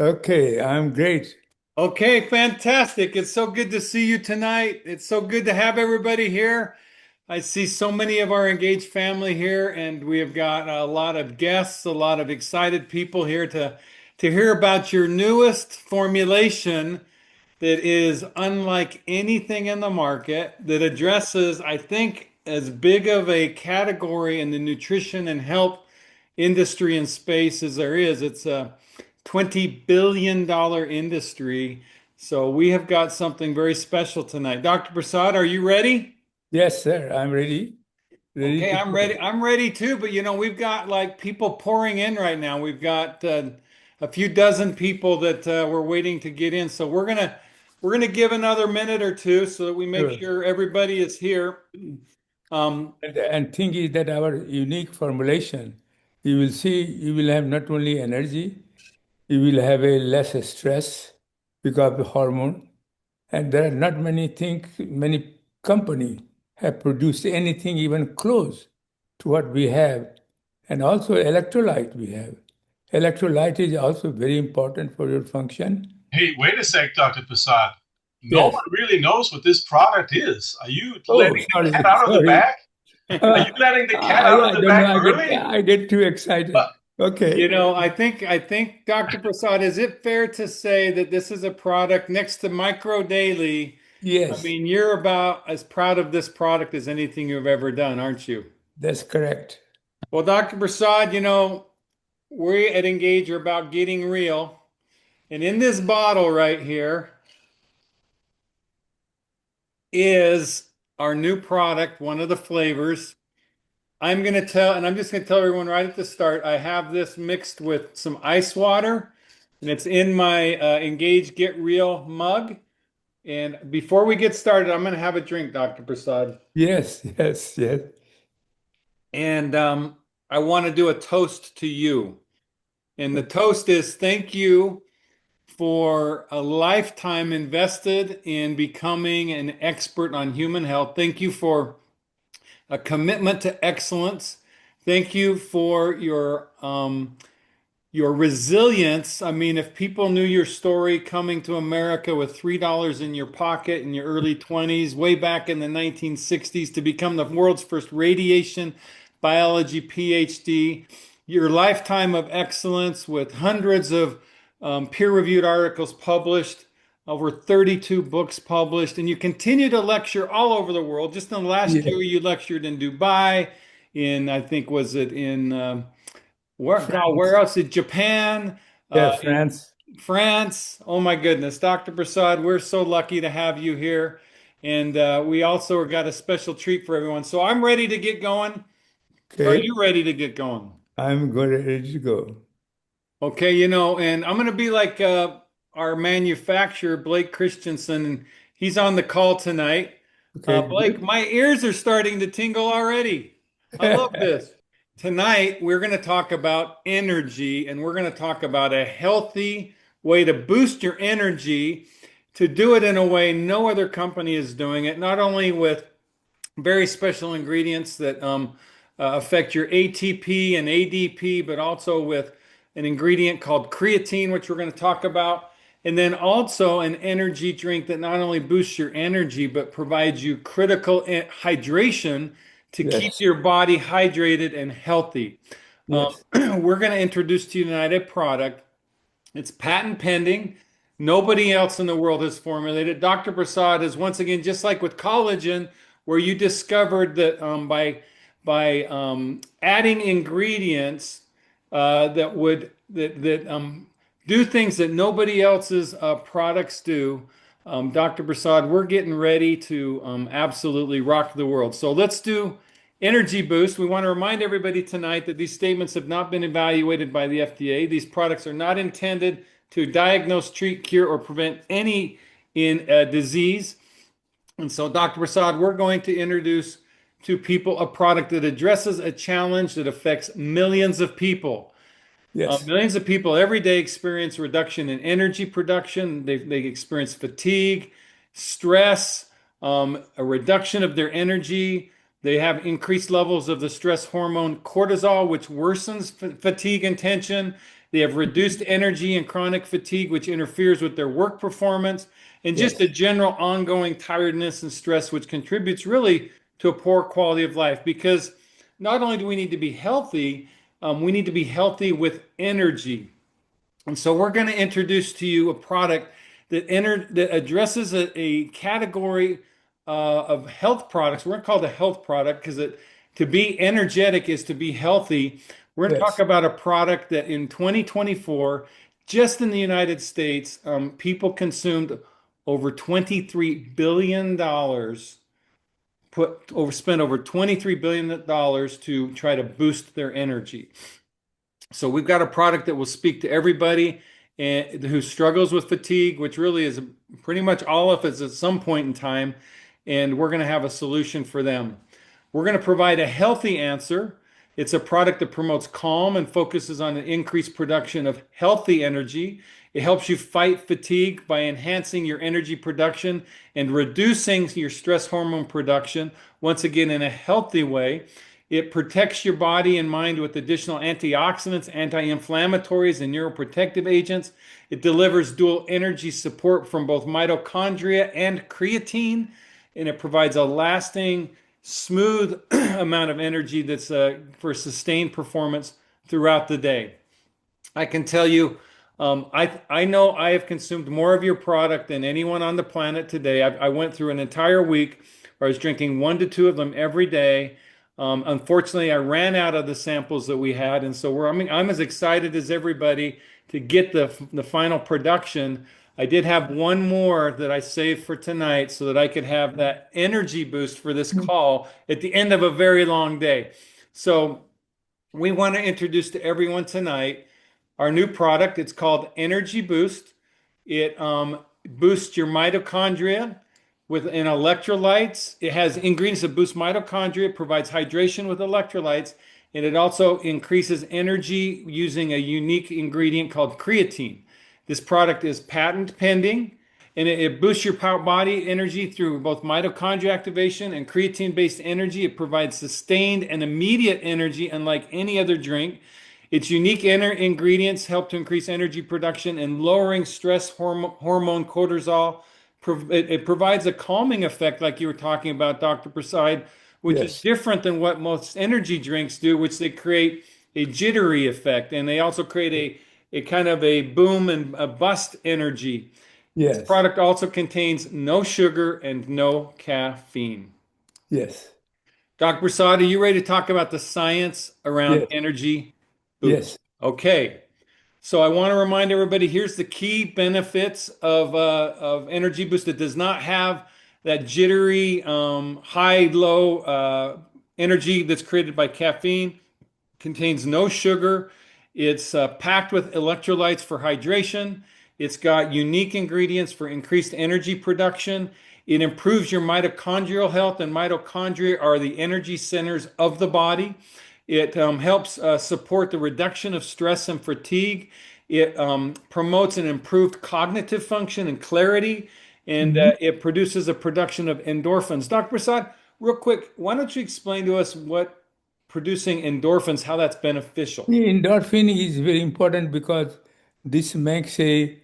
Okay, I'm great. Okay, fantastic. It's so good to see you tonight. It's so good to have everybody here. I see so many of our engaged family here, and we have got a lot of guests, a lot of excited people here to hear about your newest formulation that is unlike anything in the market, that addresses, I think, as big of a category in the nutrition and health industry and space as there is. It's a $20 billion industry. So we have got something very special tonight. Dr. Prasad, are you ready? Yes, sir. I'm ready. Ready Okay, to I'm go. ready. I'm ready too, but we've got like people pouring in right now. We've got a few dozen people that we're waiting to get in. So we're gonna give another minute or two so that we make Sure. sure everybody is here. Um, And thing is that our unique formulation, you will see, you will have not only energy, you will have a less stress because of the hormone. And there are not many things, many company have produced anything even close to what we have. And also electrolyte we have. Electrolyte is also very important for your function. Hey, wait a sec, Dr. Prasad. No Yes. one really knows what this product is. Are you Oh, letting the cat sorry, out of the sorry. bag? Are you letting the cat out of I the don't know. bag early? I get too Uh, excited. Okay. I think, Dr. Prasad, is it fair to say that this is a product next to Micro Daily? I Yes, mean, you're about as proud of this product as anything you've ever done, aren't you? that's correct. Well, Dr. Prasad, we at Engage are about getting real. And in this bottle right here is our new product, one of the flavors. I'm just going to tell everyone right at the start, I have this mixed with some ice water, and it's in my Engage Get Real mug. And before we get started, I'm going to have a drink, Dr. Prasad. Yes, yes, yes. And I want to do a toast to you. And the toast is thank you for a lifetime invested in becoming an expert on human health. Thank you for a commitment to excellence. Thank you for your resilience. I mean, if people knew your story coming to America with $3 in your pocket in your early 20s, way back in the 1960s, to become the world's first radiation biology PhD, your lifetime of excellence with hundreds of peer-reviewed articles published, over 32 books published, and you continue to lecture all over the world. Just in the last Yeah, year, you lectured in Dubai, I think, was it in where France. else? In Japan, Yeah, in France. France. Oh my goodness, Dr. Prasad, we're so lucky to have you here. And we also got a special treat for everyone. So I'm ready to get going. Are Okay. you ready to get going? I'm good, ready to go. Okay, and I'm going to be like our manufacturer, Blake Christensen, and he's on the call tonight. Okay, Blake, good. my ears are starting to tingle already. I love this. Tonight, we're going to talk about energy, and we're going to talk about a healthy way to boost your energy, to do it in a way no other company is doing it, not only with very special ingredients that affect your ATP and ADP, but also with an ingredient called creatine, which we're going to talk about. And then also an energy drink that not only boosts your energy, but provides you critical hydration to keep Yes, your body hydrated and healthy. yes. We're going to introduce to you tonight a product. It's patent pending. Nobody else in the world has formulated. Dr. Prasad is once again, just like with collagen, where you discovered that by adding ingredients that do things that nobody else's products do. Dr. Prasad, we're getting ready to absolutely rock the world. So let's do energy boost. We want to remind everybody tonight that these statements have not been evaluated by the FDA. These products are not intended to diagnose, treat, cure, or prevent any disease. And so, Dr. Prasad, we're going to introduce to people a product that addresses a challenge that affects millions of people. Yes, Millions of people every day experience reduction in energy production. They experience fatigue, stress, a reduction of their energy. They have increased levels of the stress hormone cortisol, which worsens fatigue and tension. They have reduced energy and chronic fatigue, which interferes with their work performance, and just a Yes. general ongoing tiredness and stress, which contributes really to a poor quality of life. Because not only do we need to be healthy, we need to be healthy with energy. And so we're going to introduce to you a product that addresses a category of health products. We're going to call it a health product because to be energetic is to be healthy. We're going to talk Yes. about a product that in 2024, just in the United States, people consumed over $23 billion, spent over $23 billion to try to boost their energy. So we've got a product that will speak to everybody who struggles with fatigue, which really is pretty much all of us at some point in time, and we're going to have a solution for them. We're going to provide a healthy answer. It's a product that promotes calm and focuses on an increased production of healthy energy. It helps you fight fatigue by enhancing your energy production and reducing your stress hormone production, once again, in a healthy way. It protects your body and mind with additional antioxidants, anti-inflammatories, and neuroprotective agents. It delivers dual energy support from both mitochondria and creatine, and it provides a lasting, smooth amount of energy that's for sustained performance throughout the day. I can tell you, I know I have consumed more of your product than anyone on the planet today. I went through an entire week where I was drinking 1 to 2 of them every day. Unfortunately, I ran out of the samples that we had, and so I'm as excited as everybody to get the final production. I did have one more that I saved for tonight so that I could have that energy boost for this call at the end of a very long day. So we want to introduce to everyone tonight our new product. It's called Energy Boost. It boosts your mitochondria with an electrolytes. It has ingredients that boost mitochondria, it provides hydration with electrolytes, and it also increases energy using a unique ingredient called creatine. This product is patent pending, and it boosts your body energy through both mitochondria activation and creatine-based energy. It provides sustained and immediate energy, unlike any other drink. Its unique ingredients help to increase energy production and lowering stress hormone cortisol. It provides a calming effect, like you were talking about, Dr. Prasad, which is Yes. different than what most energy drinks do, which they create a jittery effect, and they also create a kind of a boom and a bust energy. This Yes. product also contains no sugar and no caffeine. Yes. Dr. Prasad, are you ready to talk about the science around Yes. energy boost? Yes. Okay. So I want to remind everybody, here's the key benefits of Energy Boost. It does not have that jittery, high-low energy that's created by caffeine. Contains no sugar. It's packed with electrolytes for hydration. It's got unique ingredients for increased energy production. It improves your mitochondrial health, and mitochondria are the energy centers of the body. It helps support the reduction of stress and fatigue. It promotes an improved cognitive function and clarity, and Mhm. it produces a production of endorphins. Dr. Prasad, real quick, why don't you explain to us what producing endorphins, how that's beneficial? The endorphin is very important because this makes a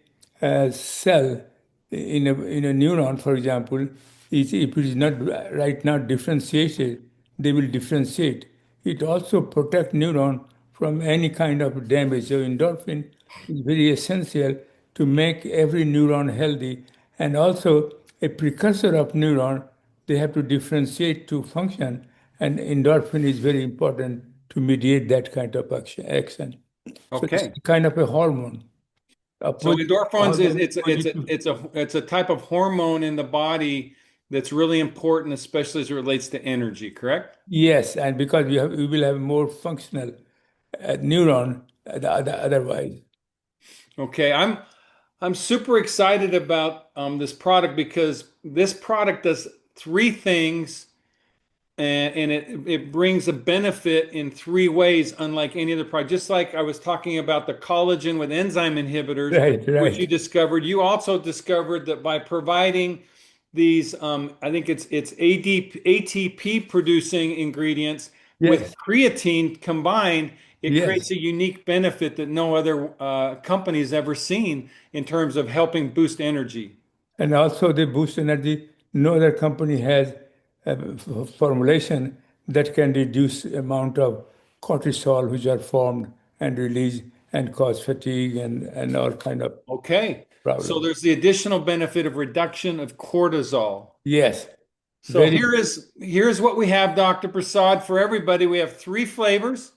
cell in a neuron, for example, if it is not right now differentiated, they will differentiate. It also protects neuron from any kind of damage. So endorphin is very essential to make every neuron healthy, and also a precursor of neuron. They have to differentiate to function, and endorphin is very important to mediate that kind of action. So it's Okay. kind of a hormone, So opposite endorphins is hormone opposite to it's a type of hormone in the body that's really important, especially as it relates to energy, correct? yes, and because we will have more functional neuron otherwise. Okay, I'm super excited about this product because this product does three things, and it brings a benefit in three ways, unlike any other product. Just like I was talking about the collagen with enzyme inhibitors, Right, which you right. discovered, you also discovered that by providing these, I think it's ATP producing ingredients with Yes, creatine combined, it Yes. creates a unique benefit that no other company has ever seen in terms of helping boost energy. And also they boost energy. No other company has a formulation that can reduce amount of cortisol which are formed and released and cause fatigue and all kind of Okay. So problem. there's the additional benefit of reduction of cortisol. Yes, So very here's what we have, Dr. Prasad, for everybody. We have three flavors.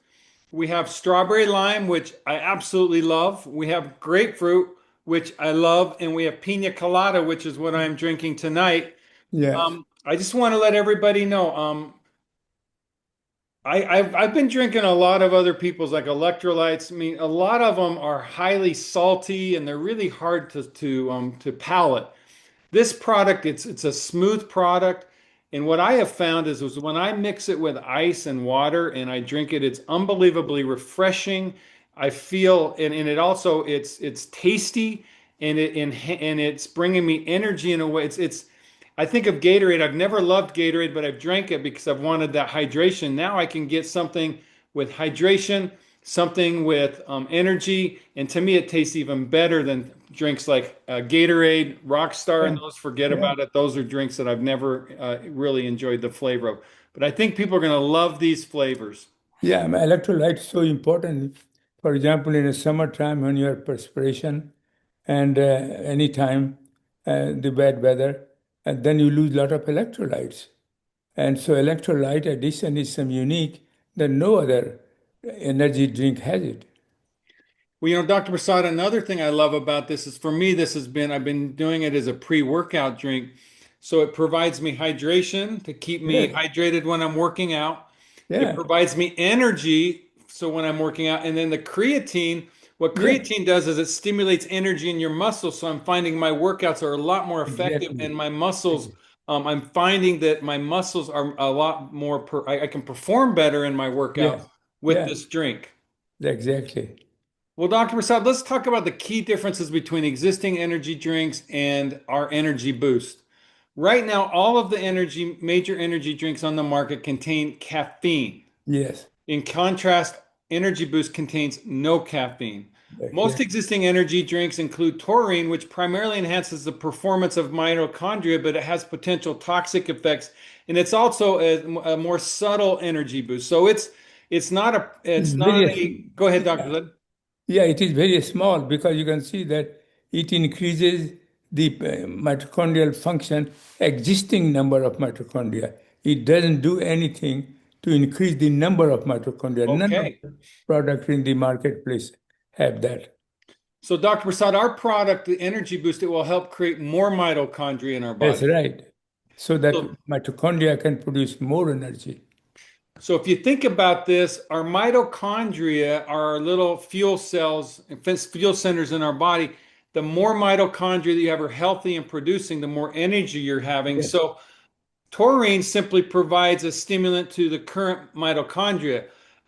We have strawberry lime, which I absolutely love. We have grapefruit, which I love, and we have pina colada, which is what I'm drinking tonight. yes, I just want to let everybody know. I've been drinking a lot of other people's like electrolytes. I mean, a lot of them are highly salty and they're really hard to palate. This product, it's a smooth product. And what I have found is when I mix it with ice and water and I drink it, it's unbelievably refreshing. I feel, and it also it's tasty and it's bringing me energy in a way. It's I think of Gatorade. I've never loved Gatorade, but I've drank it because I've wanted that hydration. Now I can get something with hydration, something with energy, and to me, it tastes even better than drinks like Gatorade, Rockstar, yeah, and those. Forget yeah, about it. Those are drinks that I've never really enjoyed the flavor of. But I think people are going to love these flavors. yeah. Electrolyte is so important. For example, in the summertime when you have perspiration and anytime the bad weather, and then you lose a lot of electrolytes. And so electrolyte addition is some unique that no other energy drink has it. Well, Dr. Prasad, another thing I love about this is for me, I've been doing it as a pre-workout drink. So it provides me hydration to keep me Yes, hydrated when I'm working out. It yeah, provides me energy. So when I'm working out, and then the creatine, what yeah, creatine does is it stimulates energy in your muscles. So I'm finding my workouts are a lot more effective and exactly. my muscles, I'm finding that my muscles are a lot more, I can perform better in my workouts Yes, with yeah, this drink. exactly. Well, Dr. Prasad, let's talk about the key differences between existing energy drinks and our energy boost. Right now, all of the major energy drinks on the market contain caffeine. Yes, In contrast, Energy Boost contains no caffeine. Most exactly. existing energy drinks include taurine, which primarily enhances the performance of mitochondria, but it has potential toxic effects, and it's also a more subtle energy boost. So It's it's not very, a. Go ahead, Dr. yeah, Lid. yeah, it is very small because you can see that it increases the mitochondrial function, existing number of mitochondria. It doesn't do anything to increase the number of mitochondria. None of Okay. the products in the marketplace have that. So, Dr. Prasad, our product, the Energy Boost, it will help create more mitochondria in our That's body. right. So that So, mitochondria can produce more energy. So if you think about this, our mitochondria are our little fuel cells, fuel centers in our body. The more mitochondria that you have are healthy and producing, the more energy you're having. Yes, So taurine simply provides a stimulant to the current mitochondria.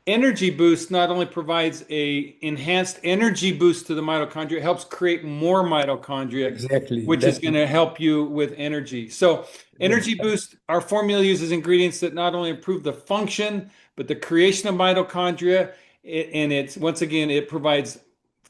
Energy boost not only provides a enhanced energy boost to the mitochondria, it helps create more mitochondria, exactly. which is going to help you with energy. So That's energy boost, our formula uses ingredients that not only improve the function, but the creation of mitochondria. And it's once again, it provides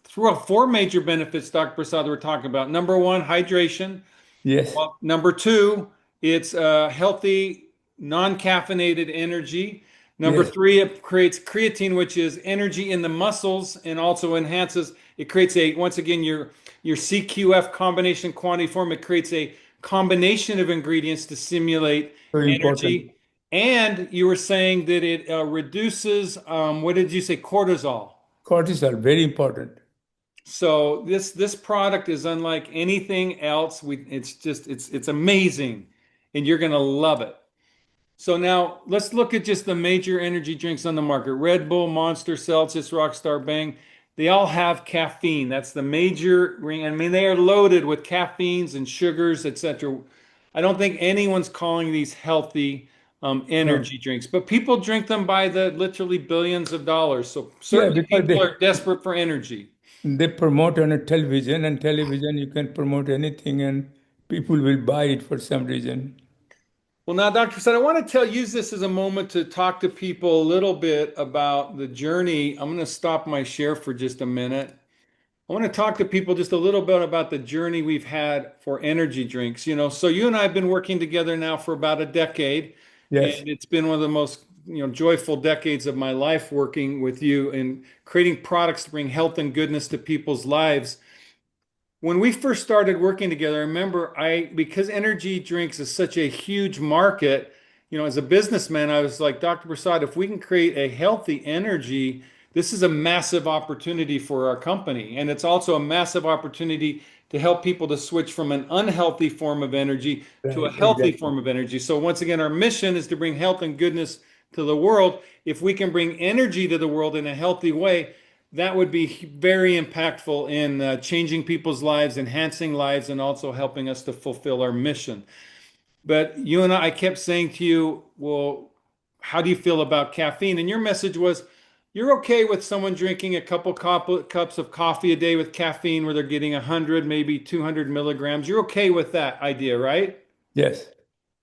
through four major benefits, Dr. Prasad, we're talking about. Number one, hydration. yes, Well, number two, it's healthy, non-caffeinated energy. Number yes. three, it creates creatine, which is energy in the muscles and also enhances, it creates once again, your CQF combination quantity form. It creates a combination of ingredients to simulate So important. energy. And you were saying that it reduces, what did you say, cortisol. Cortisol, very important. So this product is unlike anything else. It's just it's amazing, and you're gonna love it. So now let's look at just the major energy drinks on the market: Red Bull, Monster, Celsius, Rockstar, Bang. They all have caffeine. That's the major ring. I mean, they are loaded with caffeines and sugars, etc. I don't think anyone's calling these healthy No. energy drinks, but people drink them by the literally billions of dollars. So Yeah, certainly because people are desperate for energy. they promote on a television, and television you can promote anything, and people will buy it for some reason. Well, now, Dr. Said, I want to use this as a moment to talk to people a little bit about the journey. I'm going to stop my share for just a minute. I want to talk to people just a little bit about the journey we've had for energy drinks. So you and I have been working together now for about a decade, Yes, and it's been one of the most, joyful decades of my life working with you and creating products to bring health and goodness to people's lives. When we first started working together, I remember because energy drinks is such a huge market, as a businessman, I was like, Dr. Prasad, if we can create a healthy energy, this is a massive opportunity for our company. And it's also a massive opportunity to help people to switch from an unhealthy form of energy to a right, healthy exactly. form of energy. So once again, our mission is to bring health and goodness to the world. If we can bring energy to the world in a healthy way, that would be very impactful in changing people's lives, enhancing lives, and also helping us to fulfill our mission. But you and I kept saying to you, well, how do you feel about caffeine? And your message was, you're okay with someone drinking a couple cups of coffee a day with caffeine where they're getting 100, maybe 200 milligrams. You're okay with that idea, right? Yes,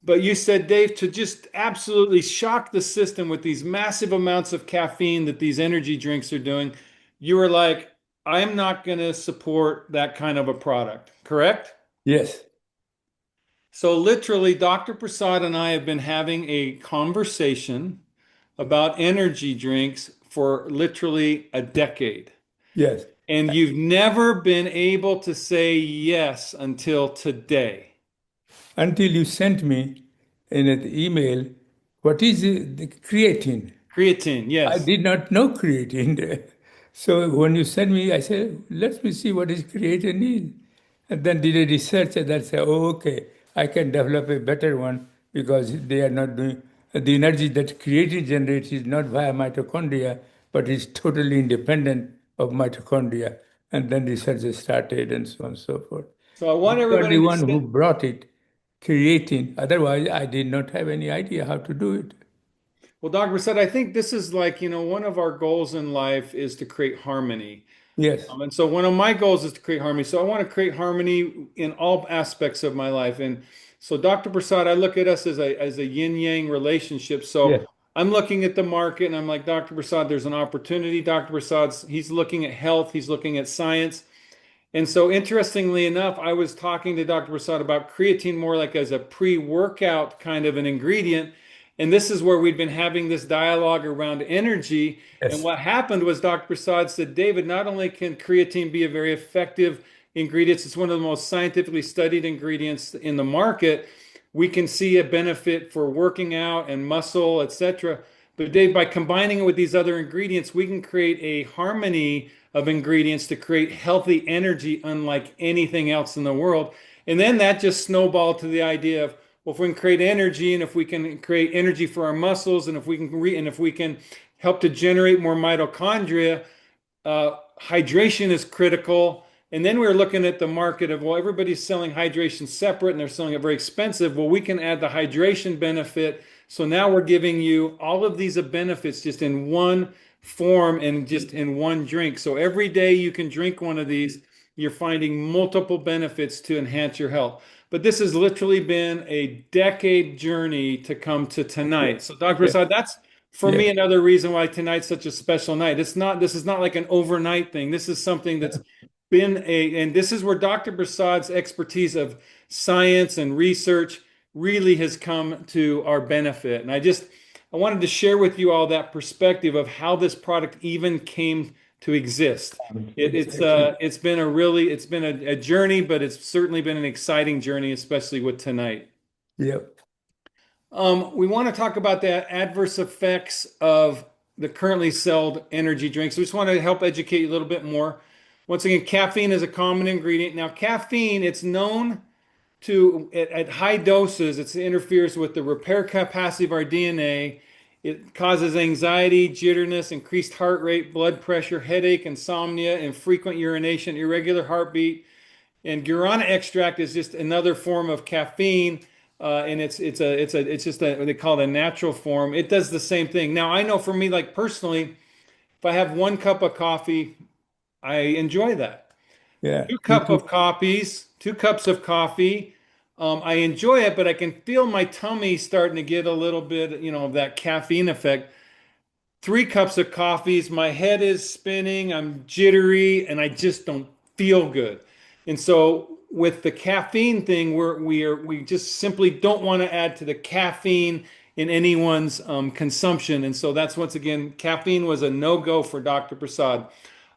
But you said, Dave, to just absolutely shock the system with these massive amounts of caffeine that these energy drinks are doing, you were like, I'm not going to support that kind of a product, correct? yes, So, literally, Dr. Prasad and I have been having a conversation about energy drinks for literally a decade. yes. And you've never been able to say yes until today. Until you sent me in an email, what is the creatine? Creatine, I yes. did not know creatine. So when you sent me, I said, let me see what is creatine is. And then did a research and then say, oh, okay, I can develop a better one because they are not doing the energy that creatine generates is not via mitochondria, but is totally independent of mitochondria. And then research started and so on and so forth. So, I want You are the everybody to one who sit. brought it, creatine. Otherwise, I did not have any idea how to do it. Well, Dr. Said, I think this is like, one of our goals in life is to create harmony. Yes, And so one of my goals is to create harmony. So I want to create harmony in all aspects of my life. And so Dr. Prasad, I look at us as a yin yang relationship. So yes, I'm looking at the market and I'm like, Dr. Prasad, there's an opportunity. Dr. Prasad's, he's looking at health, he's looking at science. And so, interestingly enough, I was talking to Dr. Prasad about creatine more like as a pre-workout kind of an ingredient. And this is where we'd been having this dialogue around energy. And yes. what happened was Dr. Prasad said, David, not only can creatine be a very effective ingredient, it's one of the most scientifically studied ingredients in the market. We can see a benefit for working out and muscle, etc. But Dave, by combining it with these other ingredients, we can create a harmony of ingredients to create healthy energy unlike anything else in the world. And then that just snowballed to the idea of, well, if we can create energy and if we can create energy for our muscles and if we can help to generate more mitochondria, hydration is critical. And then we were looking at the market of, well, everybody's selling hydration separate and they're selling it very expensive. Well, we can add the hydration benefit. So now we're giving you all of these benefits just in one form and just in one drink. So every day you can drink one of these, you're finding multiple benefits to enhance your health. But this has literally been a decade journey to come to tonight. So, Dr. Yes, Prasad, that's for me yes, another reason why tonight's such a special night. This is not like an overnight thing. This is something that's and this is where Dr. Prasad's expertise of science and research really has come to our benefit. And I wanted to share with you all that perspective of how this product even came to exist. yes, excellent. It's been a journey, but it's certainly been an exciting journey, especially with tonight. Yep. We want to talk about the adverse effects of the currently sold energy drinks. We just want to help educate you a little bit more. Once again, caffeine is a common ingredient. Now, caffeine, it's known at high doses, it interferes with the repair capacity of our DNA. It causes anxiety, jitterness, increased heart rate, blood pressure, headache, insomnia, infrequent urination, irregular heartbeat. And guarana extract is just another form of caffeine, and it's just they call it a natural form. It does the same thing. Now I know for me, like personally, if I have one cup of coffee, I enjoy that. Yeah. Two Me cup too. of coffees, 2 cups of coffee. I enjoy it, but I can feel my tummy starting to get a little bit, of that caffeine effect. 3 cups of coffees, my head is spinning, I'm jittery, and I just don't feel good. And so with the caffeine thing, we just simply don't want to add to the caffeine in anyone's consumption. And so that's once again, caffeine was a no-go for Dr. Prasad.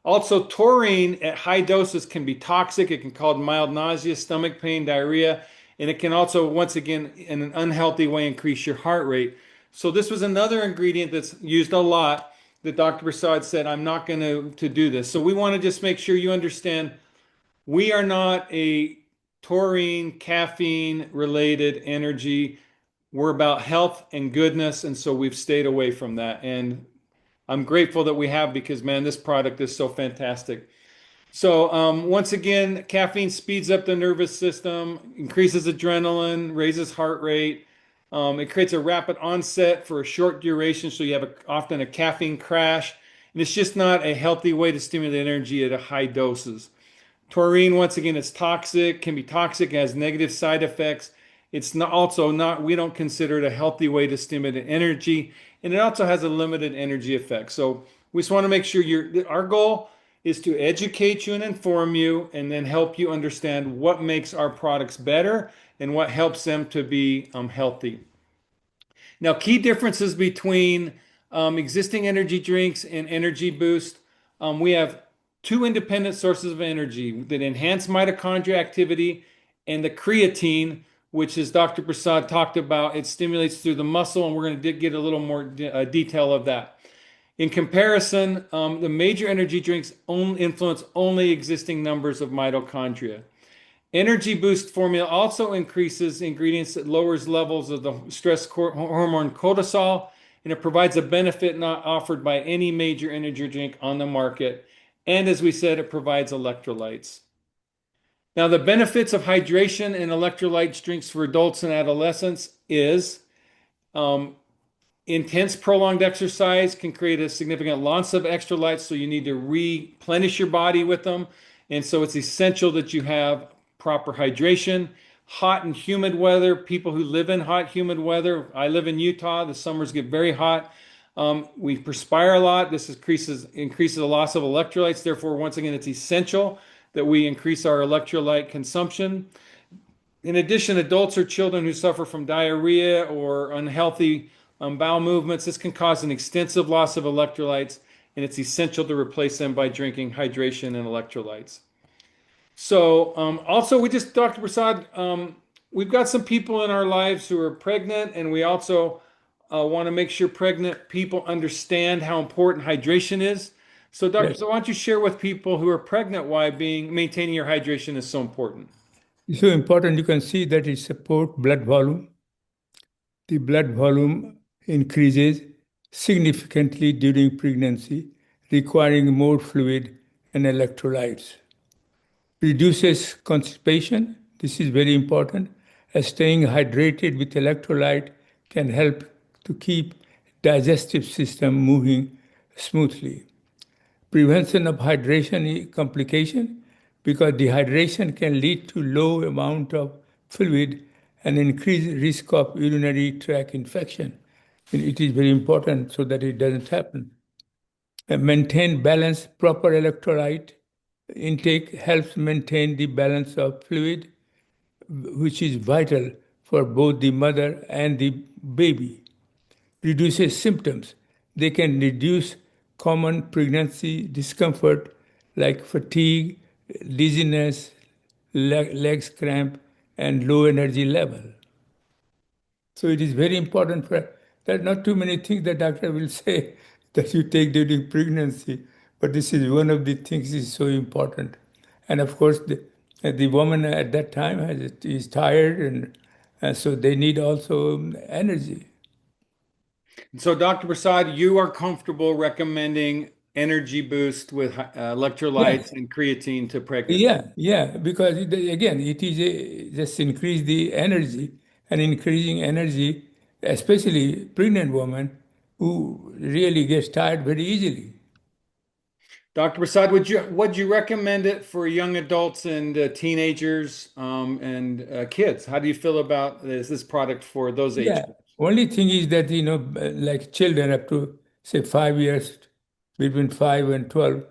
Also, taurine at high doses can be toxic. It can cause mild nausea, stomach pain, diarrhea, and it can also, once again, in an unhealthy way, increase your heart rate. So this was another ingredient that's used a lot that Dr. Prasad said, I'm not going to do this. So we want to just make sure you understand we are not a taurine, caffeine related energy. We're about health and goodness. And so we've stayed away from that. And I'm grateful that we have because, man, this product is so fantastic. So, once again, caffeine speeds up the nervous system, increases adrenaline, raises heart rate. It creates a rapid onset for a short duration, so you have often a caffeine crash. And it's just not a healthy way to stimulate energy at a high doses. Taurine, once again, it's toxic, can be toxic, has negative side effects. It's not also not, we don't consider it a healthy way to stimulate energy. And it also has a limited energy effect. So we just want to make sure our goal is to educate you and inform you and then help you understand what makes our products better and what helps them to be healthy. Now, key differences between existing energy drinks and Energy Boost. We have two independent sources of energy that enhance mitochondria activity and the creatine, which as Dr. Prasad talked about, it stimulates through the muscle, and we're going to get a little more detail of that. In comparison, the major energy drinks only influence only existing numbers of mitochondria. Energy Boost formula also increases ingredients that lowers levels of the stress hormone cortisol, and it provides a benefit not offered by any major energy drink on the market. And as we said, it provides electrolytes. Now, the benefits of hydration and electrolyte drinks for adults and adolescents is intense prolonged exercise can create a significant loss of electrolytes, so you need to replenish your body with them. And so it's essential that you have proper hydration. Hot and humid weather, people who live in hot, humid weather. I live in Utah. The summers get very hot. We perspire a lot. This increases the loss of electrolytes. Therefore, once again, it's essential that we increase our electrolyte consumption. In addition, adults or children who suffer from diarrhea or unhealthy bowel movements, this can cause an extensive loss of electrolytes, and it's essential to replace them by drinking hydration and electrolytes. So, also, Dr. Prasad, we've got some people in our lives who are pregnant, and we also want to make sure pregnant people understand how important hydration is. So, Dr. Yes. Prasad, why don't you share with people who are pregnant why maintaining your hydration is so important? It's so important. You can see that it supports blood volume. The blood volume increases significantly during pregnancy, requiring more fluid and electrolytes. Reduces constipation. This is very important, as staying hydrated with electrolyte can help to keep digestive system moving smoothly. Prevention of hydration complication, because dehydration can lead to low amount of fluid and increased risk of urinary tract infection. And it is very important so that it doesn't happen. And maintain balance. Proper electrolyte intake helps maintain the balance of fluid, which is vital for both the mother and the baby. Reduces symptoms. They can reduce common pregnancy discomfort like fatigue, dizziness, legs cramp, and low energy level. So it is very important for there are not too many things the doctor will say that you take during pregnancy, but this is one of the things is so important. And of course, the woman at that time is tired, and so they need also energy. So, Dr. Prasad, you are comfortable recommending Energy Boost with Yeah, electrolytes and creatine to pregnant. yeah, because again, it is just increase the energy and increasing energy, especially pregnant women who really gets tired very easily. Dr. Prasad, would you recommend it for young adults and teenagers and kids? How do you feel about this product for those age Yeah. groups? Only thing is that, like children up to say 5 years, between 5 and 12,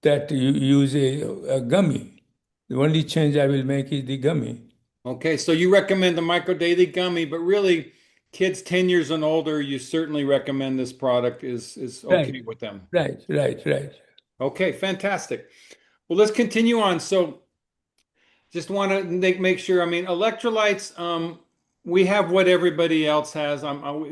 that you use a gummy. The only change I will make is the gummy. Okay, so you recommend the Micro Daily Gummy, but really, kids 10 years and older, you certainly recommend this product is Right, okay with them. right. Okay, fantastic. Well, let's continue on. So just want to make sure. I mean, electrolytes, we have what everybody else has.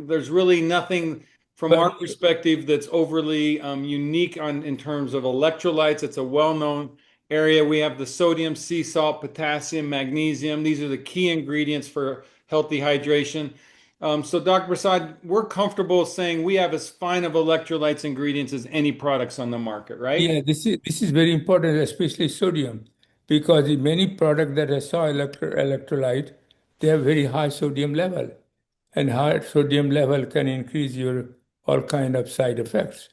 There's really nothing from But our perspective that's overly unique in terms of electrolytes. It's a well-known area. We have the sodium, sea salt, potassium, magnesium. These are the key ingredients for healthy hydration. So, Dr. Prasad, we're comfortable saying we have as fine of electrolytes ingredients as any products on the market, right? yeah, this is very important, especially sodium, because in many products that I saw electrolyte, they have very high sodium level, and high sodium level can increase your all kind of side effects.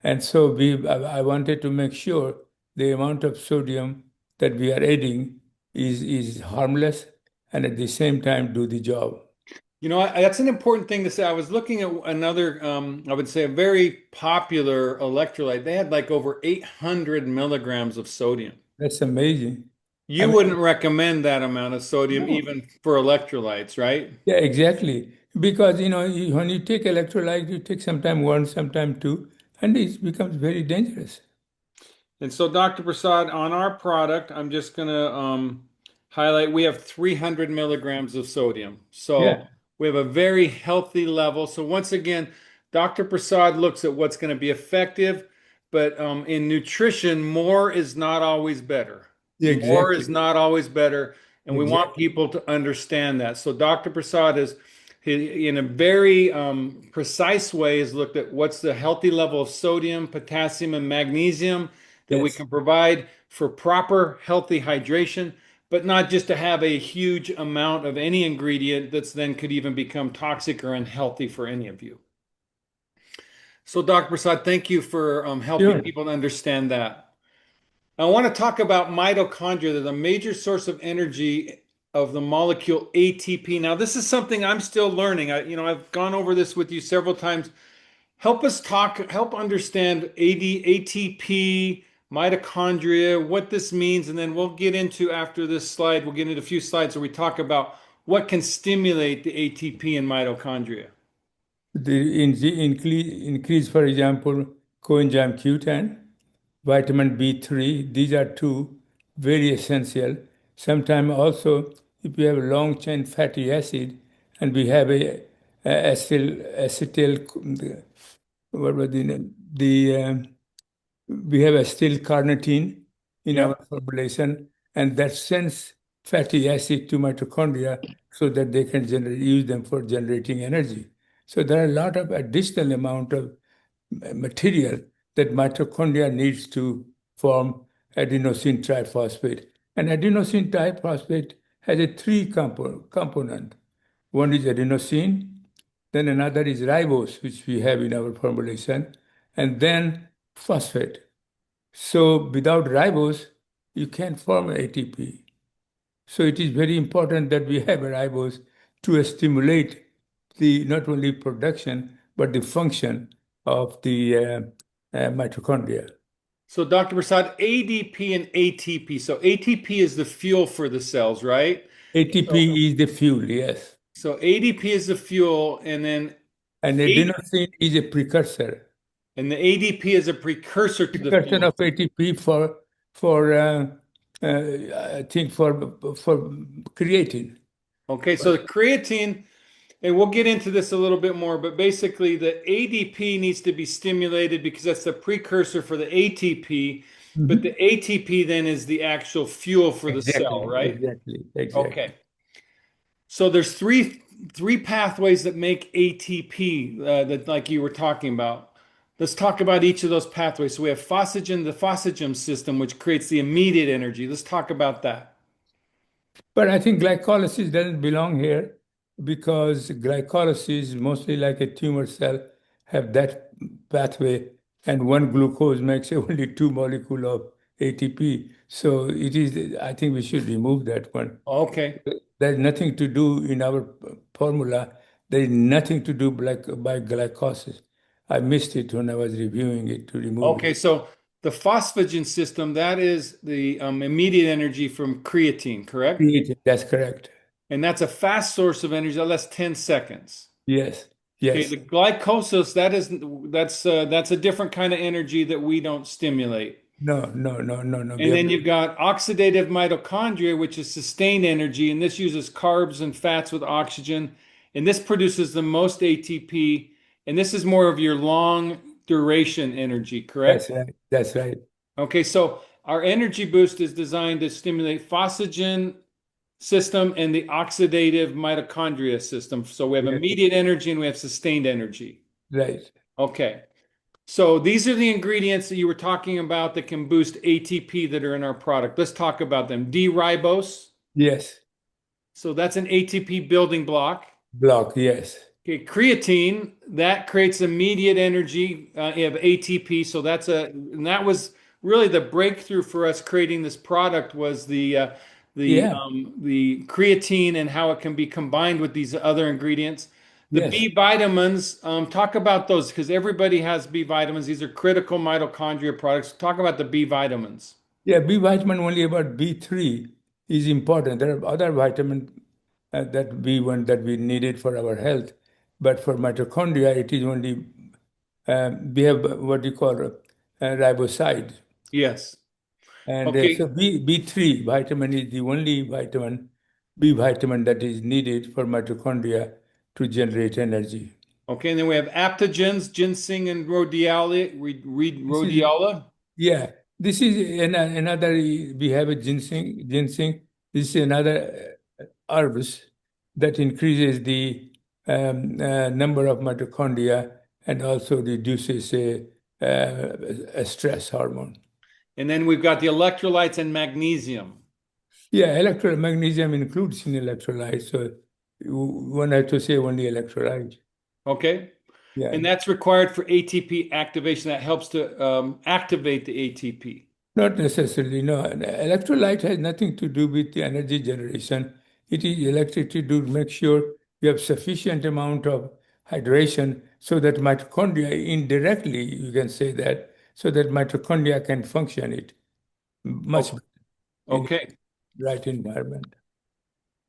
And so I wanted to make sure the amount of sodium that we are adding is harmless and at the same time do the job. You know, that's an important thing to say. I was looking at another, I would say a very popular electrolyte. They had like over 800 milligrams of sodium. That's amazing. I You mean, wouldn't recommend that amount of sodium no. even for electrolytes, right? Yeah, exactly. Because when you take electrolyte, you take sometime one, sometime two, and it becomes very dangerous. And so, Dr. Prasad, on our product, I'm just going to highlight we have 300 milligrams of sodium. So Yeah. we have a very healthy level. So, once again, Dr. Prasad looks at what's going to be effective, but in nutrition, more is not always better. Yeah, More is exactly. not always better. And we want Exactly. people to understand that. So, Dr. Prasad is in a very precise way has looked at what's the healthy level of sodium, potassium, and magnesium that we Yes. can provide for proper healthy hydration, but not just to have a huge amount of any ingredient that's then could even become toxic or unhealthy for any of you. So, Dr. Prasad, thank you for helping Sure. people to understand that. I want to talk about mitochondria. They're the major source of energy of the molecule ATP. Now, this is something I'm still learning. I've gone over this with you several times. Help understand ATP, mitochondria, what this means, and then we'll get into after this slide, we'll get into a few slides where we talk about what can stimulate the ATP in mitochondria. Increase, for example, coenzyme Q10, vitamin B3. These are two very essential. Sometimes also, if we have long chain fatty acid and we have a acetyl, what was the name? We have a still carnitine in Yeah. our formulation, and that sends fatty acid to mitochondria so that they can use them for generating energy. So there are a lot of additional amount of material that mitochondria needs to form adenosine triphosphate. And adenosine triphosphate has a three component. One is adenosine, then another is ribose, which we have in our formulation, and then phosphate. So without ribose, you can't form ATP. So it is very important that we have a ribose to stimulate the not only production but the function of the mitochondria. So, Dr. Prasad, ADP and ATP. So, ATP is the fuel for the cells, right? So, ATP is the fuel, yes, so ADP is the fuel, and then and A, adenosine is a precursor. and the ADP is a precursor to the Precursor fuel. of ATP uh, I think for creatine. Okay, so the creatine, and we'll get into this a little bit more, but basically the ADP needs to be stimulated because that's the precursor for the ATP, but the Mhm. ATP then is the actual fuel for the cell, Exactly, right? exactly. Okay. So there's three pathways that make ATP that like you were talking about. Let's talk about each of those pathways. So we have phosphagen, the phosphagen system, which creates the immediate energy. Let's talk about that. But I think glycolysis doesn't belong here because glycolysis, mostly like a tumor cell, have that pathway and one glucose makes only two molecule of ATP. So it is, I think we should remove that one. Okay. There's nothing to do in our formula. There is nothing to do by glycolysis. I missed it when I was reviewing it to remove it. Okay, so the phosphagen system, that is the immediate energy from creatine, correct? Creatine, that's correct. And that's a fast source of energy. That lasts 10 seconds. Yes, Okay, yes. the glycosis, that's a different kind of energy that we don't stimulate. No, no, no, no, no. And then you've got oxidative mitochondria, which is sustained energy, and this uses carbs and fats with oxygen, and this produces the most ATP, and this is more of your long duration energy, That's correct? right. That's right. Okay, so our energy boost is designed to stimulate phosphagen system and the oxidative mitochondria system. So we have Yes, immediate energy and we have sustained energy. right. Okay. So these are the ingredients that you were talking about that can boost ATP that are in our product. Let's talk about them. D-ribose. Yes. So that's an ATP building block. Block, yes. Okay, creatine, that creates immediate energy of ATP. So and that was really the breakthrough for us creating this product was Yeah, the creatine and how it can be combined with these other ingredients. The yes. B vitamins, talk about those because everybody has B vitamins. These are critical mitochondria products. Talk about the B vitamins. Yeah, B vitamin only about B3 is important. There are other vitamins that B1 that we needed for our health, but for mitochondria, it is only we have what you call riboside. Yes. And so Okay. B3 vitamin is the only B vitamin that is needed for mitochondria to generate energy. Okay. And then we have aptogens, ginseng and This is rhodiola. Yeah, this is another. We have a ginseng. This is another herbs that increases the number of mitochondria and also reduces a stress hormone. And then we've got the electrolytes and magnesium. Yeah, magnesium includes in electrolytes, so one has to say only electrolyte. Okay. Yeah. And that's required for ATP activation. That helps to activate the ATP. Not necessarily, no. Electrolyte has nothing to do with the energy generation. It is electric to do make sure you have sufficient amount of hydration so that mitochondria indirectly, you can say that, so that mitochondria can function it much Oh, better in okay. the right environment.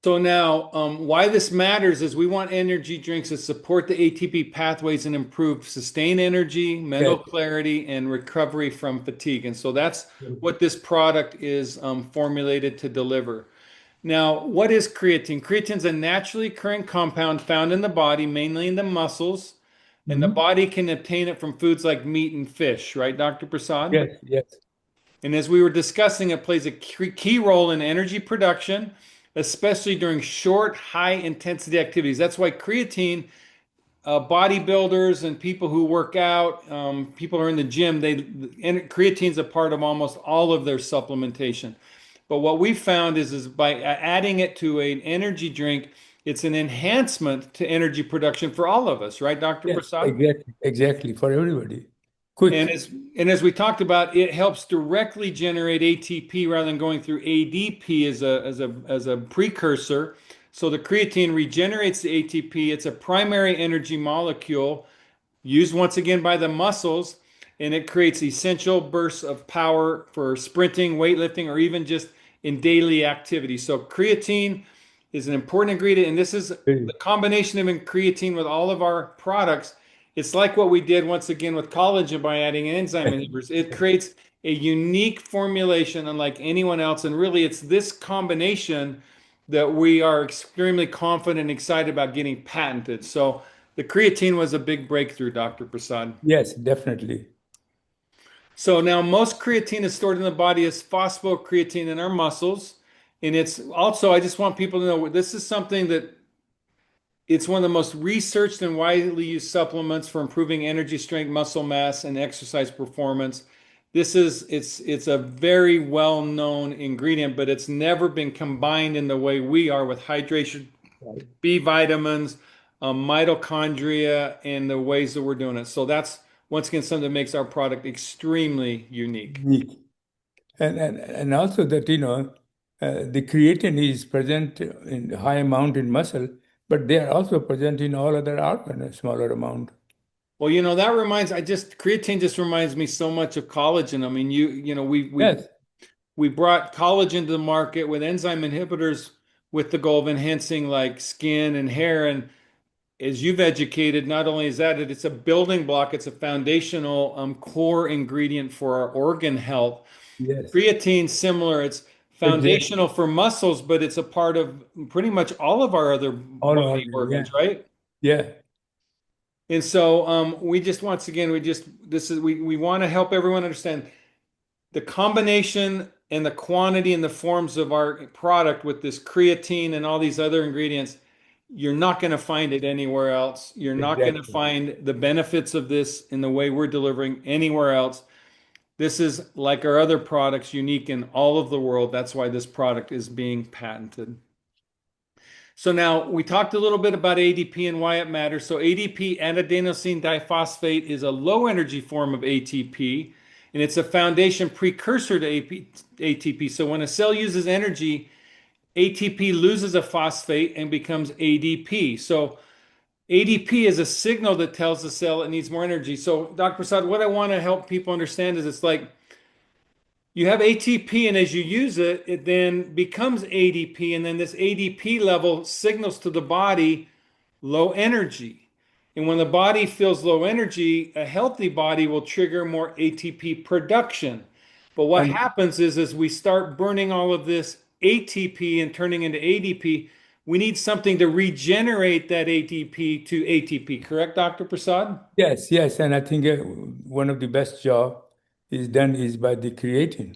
So now, why this matters is we want energy drinks that support the ATP pathways and improve sustained energy, mental Yes. clarity, and recovery from fatigue. And so that's what this product is formulated to deliver. Now, what is creatine? Creatine is a naturally occurring compound found in the body, mainly in the muscles, and the Mhm. body can obtain it from foods like meat and fish, right, Dr. Prasad? Yes, yes, And as we were discussing, it plays a key role in energy production, especially during short, high intensity activities. That's why creatine, bodybuilders and people who work out, people who are in the gym, creatine is a part of almost all of their supplementation. But what we found is by adding it to an energy drink, it's an enhancement to energy production for all of us, right, Dr. yes, Prasad? exactly, exactly, for everybody. And Quick. as we talked about, it helps directly generate ATP rather than going through ADP as a precursor. So the creatine regenerates the ATP. It's a primary energy molecule used once again by the muscles, and it creates essential bursts of power for sprinting, weightlifting, or even just in daily activity. So creatine is an important ingredient, and this is the combination of creatine with all of our products. It's like what we did once again with collagen by adding enzyme inhibitors. It creates a unique formulation unlike anyone else, and really it's this combination that we are extremely confident and excited about getting patented. So the creatine was a big breakthrough, Dr. Prasad. Yes, definitely. So now most creatine is stored in the body as phosphocreatine in our muscles. And it's also, I just want people to know this is something that it's one of the most researched and widely used supplements for improving energy, strength, muscle mass, and exercise performance. It's a very well-known ingredient, but it's never been combined in the way we are with hydration, Right. B vitamins, mitochondria, and the ways that we're doing it. So that's once again, something that makes our product extremely unique. Unique. And also that, the creatine is present in high amount in muscle, but they are also present in all other organ, a smaller amount. Well, creatine just reminds me so much of collagen. I mean, Yes, we brought collagen to the market with enzyme inhibitors with the goal of enhancing like skin and hair. And as you've educated, not only is that it's a building block, it's a foundational core ingredient for our organ health. yes, Creatine, similar, it's exactly. foundational for muscles, but it's a part of pretty much all of our other All body organ, yeah, organs, right? yeah. And so we just once again we want to help everyone understand the combination and the quantity and the forms of our product with this creatine and all these other ingredients. You're not going to find it anywhere else. You're not going to Exactly. find the benefits of this in the way we're delivering anywhere else. This is like our other products, unique in all of the world. That's why this product is being patented. So now we talked a little bit about ADP and why it matters. So ADP, adenosine diphosphate, is a low energy form of ATP, and it's a foundation precursor to ATP. So when a cell uses energy, ATP loses a phosphate and becomes ADP. So ADP is a signal that tells the cell it needs more energy. So Dr. Prasad, what I want to help people understand is it's like you have ATP, and as you use it, it then becomes ADP, and then this ADP level signals to the body low energy. And when the body feels low energy, a healthy body will trigger more ATP production. But what And happens is, as we start burning all of this ATP and turning into ADP, we need something to regenerate that ATP to ATP. Correct, Dr. Prasad? yes, yes, and I think one of the best job is done is by the creatine.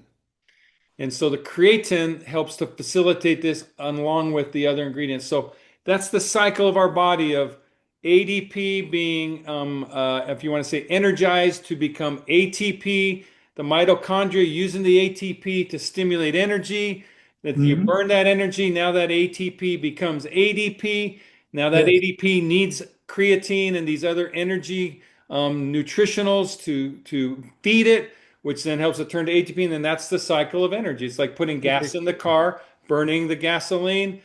And so the creatine helps to facilitate this along with the other ingredients. So that's the cycle of our body of ADP being, if you want to say, energized to become ATP, the mitochondria using the ATP to stimulate energy. That you Mhm. burn that energy, now that ATP becomes ADP. Now that Yes, ADP needs creatine and these other energy nutritionals to feed it, which then helps it turn to ATP. And then that's the cycle of energy. It's like putting gas in the car, burning the gasoline.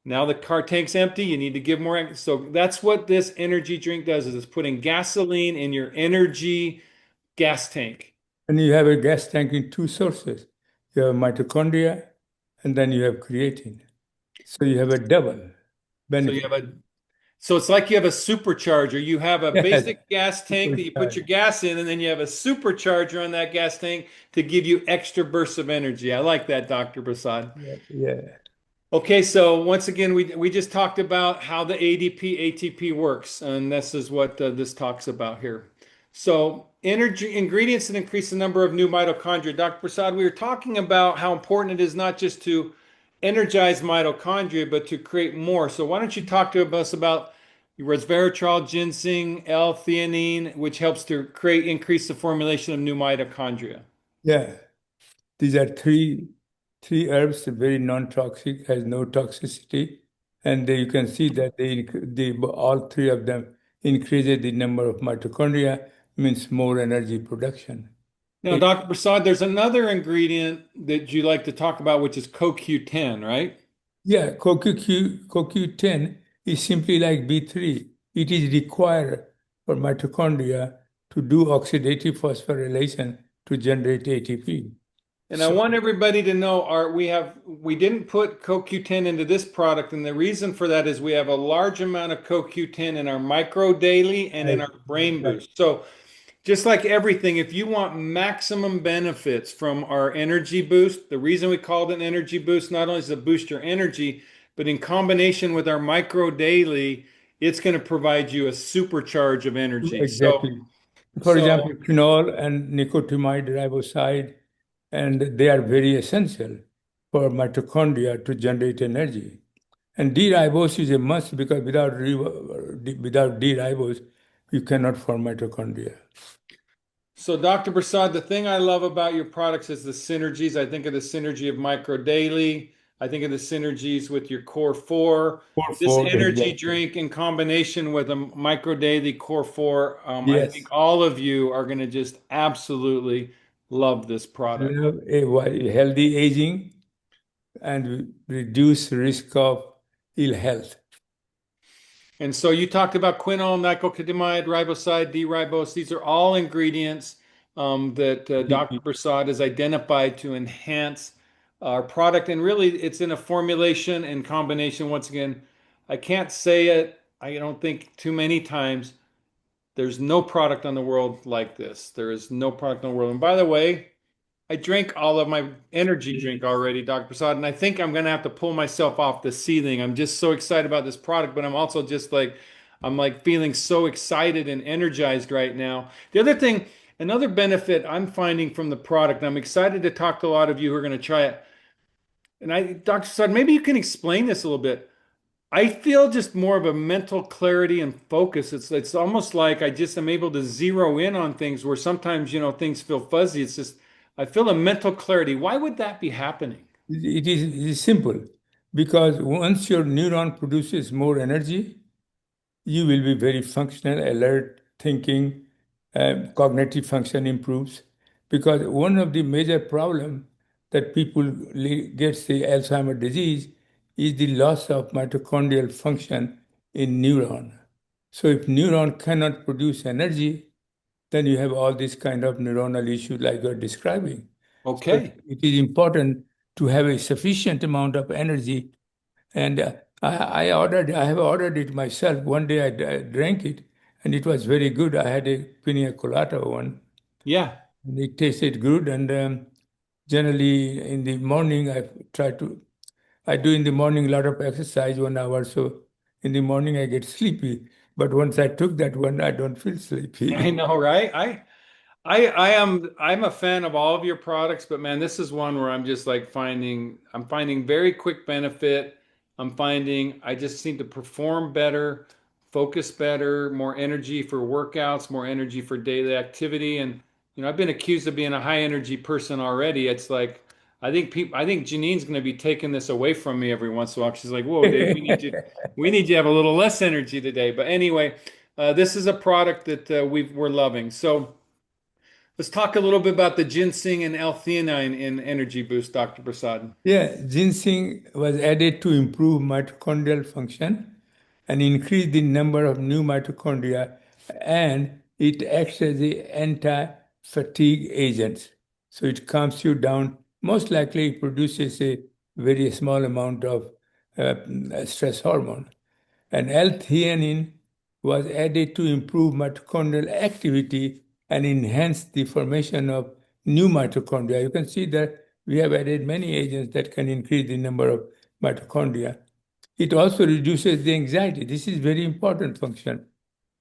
Now the car tank's empty. You need to give more. So that's what this energy drink does, is it's putting gasoline in your energy gas tank. and you have a gas tank in two sources. You have mitochondria, and then you have creatine. So you have a double So you have benefit. a so it's like you have a supercharger. You have a Yes, basic gas tank that you put your supercharged. gas in, and then you have a supercharger on that gas tank to give you extra bursts of energy. I like that, Dr. Prasad. Yeah, yeah, Okay, so once again, we just talked about how the ADP ATP works, and this is what this talks about here. So, energy ingredients that increase the number of new mitochondria. Dr. Prasad, we were talking about how important it is not just to energize mitochondria, but to create more. So, why don't you talk to us about resveratrol, ginseng, L-theanine, which helps to increase the formulation of new mitochondria. yeah. These are three herbs, very non-toxic, has no toxicity, and you can see that they all three of them increases the number of mitochondria, means more energy production. Now, It, Dr. Prasad, there's another ingredient that you like to talk about, which is CoQ10, right? yeah, CoQ10 is simply like B3. It is required for mitochondria to do oxidative phosphorylation to generate ATP. And I So want everybody to know we didn't put CoQ10 into this product, and the reason for that is we have a large amount of CoQ10 in our micro daily and in right, our brain right, boost. So just like everything, if you want maximum benefits from our energy boost, the reason we called it an energy boost not only is to boost your energy, but in combination with our micro daily, it's going to provide you a supercharge of energy. So, exactly. For example, so phenol and nicotinamide riboside, and they are very essential for mitochondria to generate energy. And D-ribose is a must because without D-ribose, you cannot form mitochondria. So, Dr. Prasad, the thing I love about your products is the synergies. I think of the synergy of Micro Daily, I think of the synergies with your core four. Core This four, energy exactly. drink in combination with a micro daily core four, I think Yes. all of you are going to just absolutely love this product. Have a healthy aging and reduce risk of ill health. And so you talked about quinol, nicotinamide, riboside, D-ribose. These are all ingredients that Dr. Prasad has identified to enhance our product. And really, it's in a formulation and combination. Once again, I can't say it, I don't think too many times. There's no product on the world like this. There is no product in the world. And by the way, I drank all of my energy drink already, Dr. Prasad, and I think I'm going to have to pull myself off the seething. I'm just so excited about this product, but I'm also just like, I'm like feeling so excited and energized right now. The other thing, another benefit I'm finding from the product, I'm excited to talk to a lot of you who are going to try it. And Dr. Prasad, maybe you can explain this a little bit. I feel just more of a mental clarity and focus. It's almost like I just am able to zero in on things where sometimes, things feel fuzzy. It's just I feel a mental clarity. Why would that be happening? It is simple because once your neuron produces more energy, you will be very functional, alert, thinking, cognitive function improves. Because one of the major problem that people gets the Alzheimer's disease is the loss of mitochondrial function in neuron. So if neuron cannot produce energy, then you have all these kind of neuronal issues like you're describing. So Okay. it is important to have a sufficient amount of energy. And I have ordered it myself. One day I drank it, and it was very good. I had a pina colada one, Yeah. and it tasted good. And generally in the morning, I do in the morning a lot of exercise 1 hour. So in the morning I get sleepy. But once I took that one, I don't feel I sleepy. know, right? I'm a fan of all of your products, but man, this is one where I'm just like I'm finding very quick benefit. I'm finding I just seem to perform better, focus better, more energy for workouts, more energy for daily activity. And I've been accused of being a high energy person already. It's like I think Janine's going to be taking this away from me every once in a while. She's like, "Whoa, Dave, we need you to have a little less energy today." But anyway, this is a product that we're loving. So. Let's talk a little bit about the ginseng and L-theanine in Energy Boost, Dr. Prasad. Yeah, ginseng was added to improve mitochondrial function and increase the number of new mitochondria, and it acts as a anti-fatigue agent. So it calms you down. Most likely, it produces a very small amount of stress hormone. And L-theanine was added to improve mitochondrial activity and enhance the formation of new mitochondria. You can see that we have added many agents that can increase the number of mitochondria. It also reduces the anxiety. This is very important function.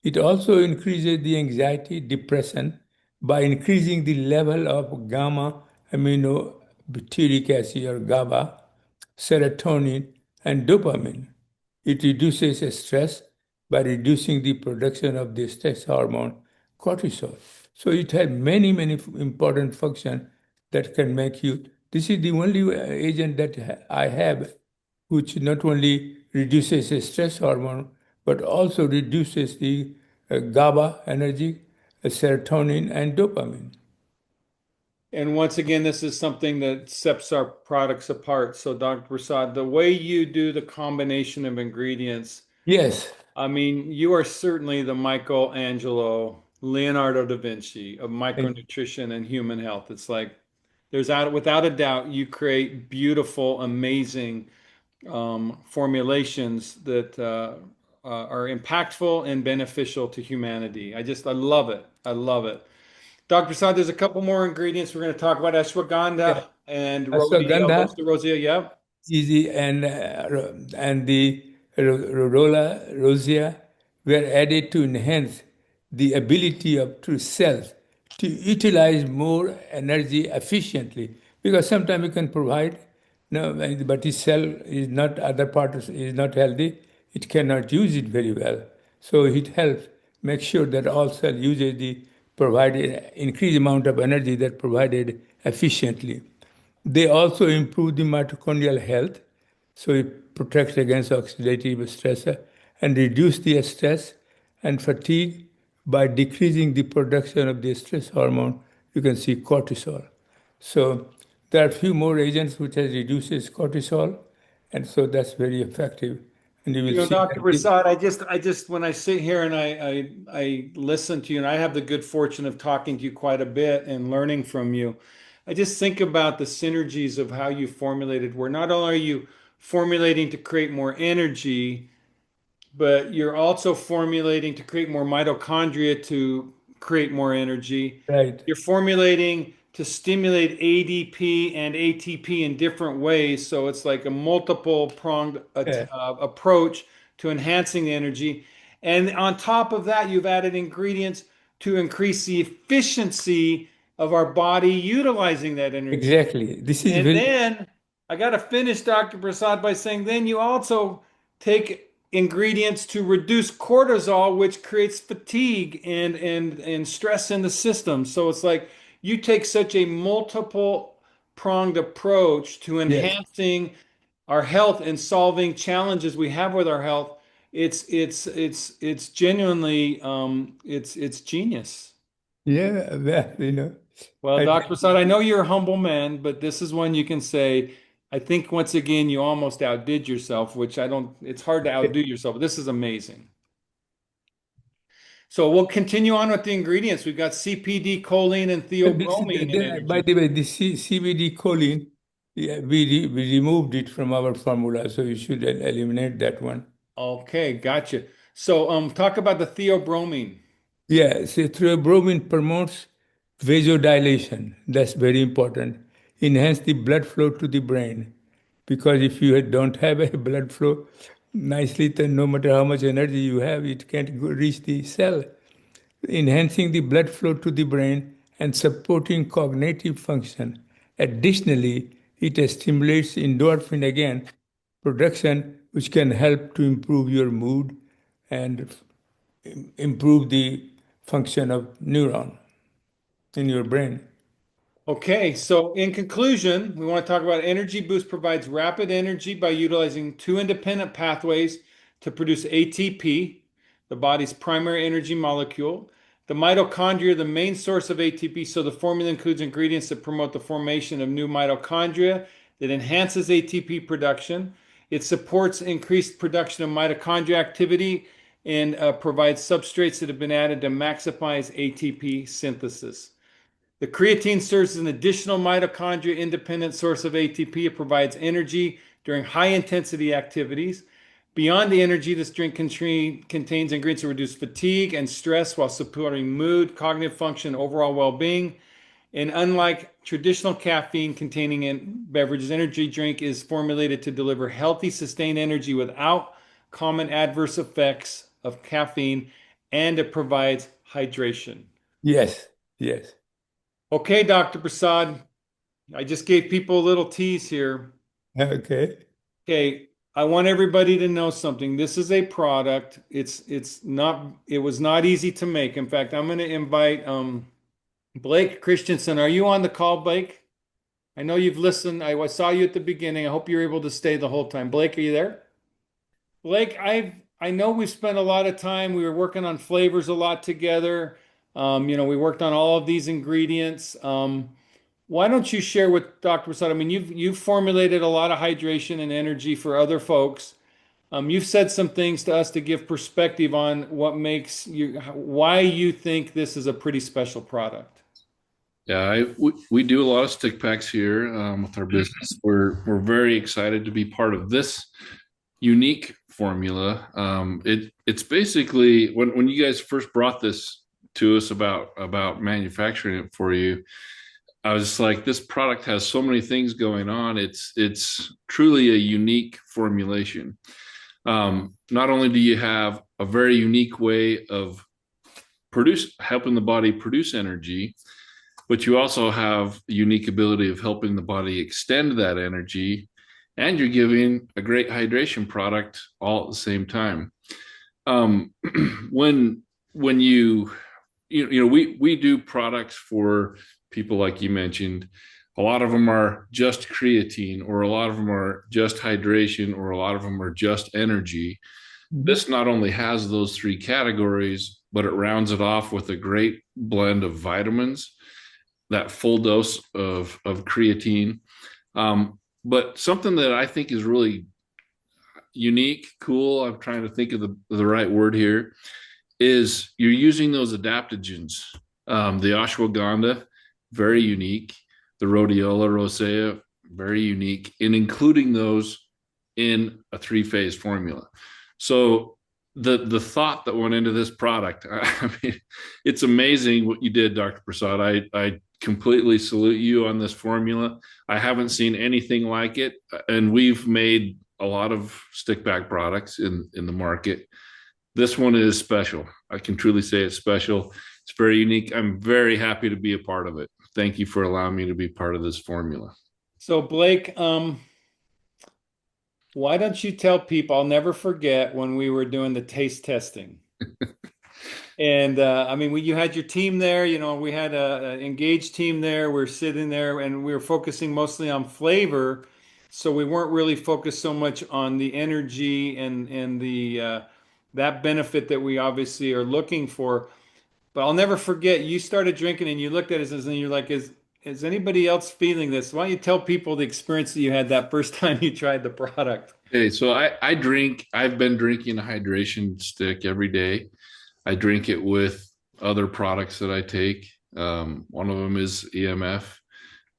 It also increases the anxiety, depression by increasing the level of gamma aminobutyric acid or GABA, serotonin, and dopamine. It reduces stress by reducing the production of the stress hormone cortisol. So it has many, many important functions that can make you. This is the only agent that I have which not only reduces the stress hormone but also reduces the GABA energy, serotonin, and dopamine. And once again, this is something that sets our products apart. So, Dr. Prasad, the way you do the combination of ingredients, Yes, I mean, you are certainly the Michelangelo, Leonardo da Vinci of thank you. micronutrition and human health. It's like without a doubt, you create beautiful, amazing formulations that are impactful and beneficial to humanity. I love it. I love it. Dr. Prasad, there's a couple more ingredients we're going to talk about: Yeah, ashwagandha and rhodiola, ashwagandha rosea. Yep. easy and the Rolla rosea were added to enhance the ability of to cells to utilize more energy efficiently because sometimes you can provide no, but the cell is not other part is not healthy, it cannot use it very well, so it helps make sure that all cell uses the provided increased amount of energy that provided efficiently. They also improve the mitochondrial health So it protects against oxidative stress and reduce the stress and fatigue by decreasing the production of the stress hormone. You can see cortisol. So there are a few more agents which has reduces cortisol, and so that's very effective. And you will see Dr. that the, Prasad, when I sit here and I listen to you, and I have the good fortune of talking to you quite a bit and learning from you, I just think about the synergies of how you formulated, where not only are you formulating to create more energy, but you're also formulating to create more mitochondria to create more energy. right, You're formulating to stimulate ADP and ATP in different ways. So it's like a multiple pronged yeah, approach to enhancing the energy. And on top of that, you've added ingredients to increase the efficiency of our body utilizing that energy. exactly. This is And very then I got to finish, Dr. Prasad, by saying then you also take ingredients to reduce cortisol, which creates fatigue and stress in the system. So it's like you take such a multiple pronged approach to yes, enhancing our health and solving challenges we have with our health. It's genuinely it's genius. yeah, well, Well, I Dr. think Prasad, I know you're a humble man, but this is one you can say, I think once again you almost outdid yourself, which I don't, it's hard to outdo yourself. This is amazing. So we'll continue on with the ingredients. We've got CPD, choline, and this is theobromine in by energy. the way, the CBD choline, yeah, we removed it from our formula, so you should eliminate that one. Okay, gotcha. So talk about the theobromine. Yeah, so theobromine promotes vasodilation. That's very important. Enhance the blood flow to the brain. Because if you don't have a blood flow nicely, then no matter how much energy you have, it can't reach the cell. Enhancing the blood flow to the brain and supporting cognitive function. Additionally, it stimulates endorphin again production, which can help to improve your mood and improve the function of neuron in your brain. Okay, so in conclusion, we want to talk about energy boost provides rapid energy by utilizing two independent pathways to produce ATP, the body's primary energy molecule. The mitochondria are the main source of ATP, so the formula includes ingredients that promote the formation of new mitochondria that enhances ATP production. It supports increased production of mitochondria activity and provides substrates that have been added to maximize ATP synthesis. The creatine serves as an additional mitochondria independent source of ATP. It provides energy during high intensity activities. Beyond the energy, this drink contains ingredients to reduce fatigue and stress while supporting mood, cognitive function, overall well being. And unlike traditional caffeine containing beverages, energy drink is formulated to deliver healthy, sustained energy without common adverse effects of caffeine, and it provides hydration. Yes, yes. Okay, Dr. Prasad, I just gave people a little tease here. Okay. Okay, I want everybody to know something. This is a product. It was not easy to make. In fact, I'm going to invite Blake Christensen. Are you on the call, Blake? I know you've listened. I saw you at the beginning. I hope you're able to stay the whole time. Blake, are you there? Blake, I know we've spent a lot of time. We were working on flavors a lot together. We worked on all of these ingredients. Why don't you share with Dr. Prasad? I mean, you've formulated a lot of hydration and energy for other folks. You've said some things to us to give perspective on why you think this is a pretty special product. Yeah, we do a lot of stick packs here with our business. We're very excited to be part of this unique formula. It's basically when you guys first brought this to us about manufacturing it for you, I was like, this product has so many things going on. It's truly a unique formulation. Not only do you have a very unique way of helping the body produce energy, but you also have a unique ability of helping the body extend that energy, and you're giving a great hydration product all at the same time. Um, when we do products for people like you mentioned, A lot of them are just creatine, or a lot of them are just hydration, or a lot of them are just energy. Mhm. This not only has those three categories, but it rounds it off with a great blend of vitamins, that full dose of creatine. But something that I think is really unique, cool, I'm trying to think of the right word here, is you're using those adaptogens. The ashwagandha, very unique. The rhodiola rosea, very unique, in including those in a three-phase formula. So the thought that went into this product, I mean, it's amazing what you did, Dr. Prasad. I completely salute you on this formula. I haven't seen anything like it, and we've made a lot of stick pack products in the market. This one is special. I can truly say it's special. It's very unique. I'm very happy to be a part of it. Thank you for allowing me to be part of this formula. So Blake, why don't you tell people? I'll never forget when we were doing the taste testing. And I mean, you had your team there, we had a engaged team there. We're sitting there and we were focusing mostly on flavor. So we weren't really focused so much on the energy and the that benefit that we obviously are looking for. But I'll never forget, you started drinking and you looked at us and you're like, is anybody else feeling this? Why don't you tell people the experience that you had that first time you tried the product? Okay, so I drink, I've been drinking a hydration stick every day. I drink it with other products that I take. One of them is EMF,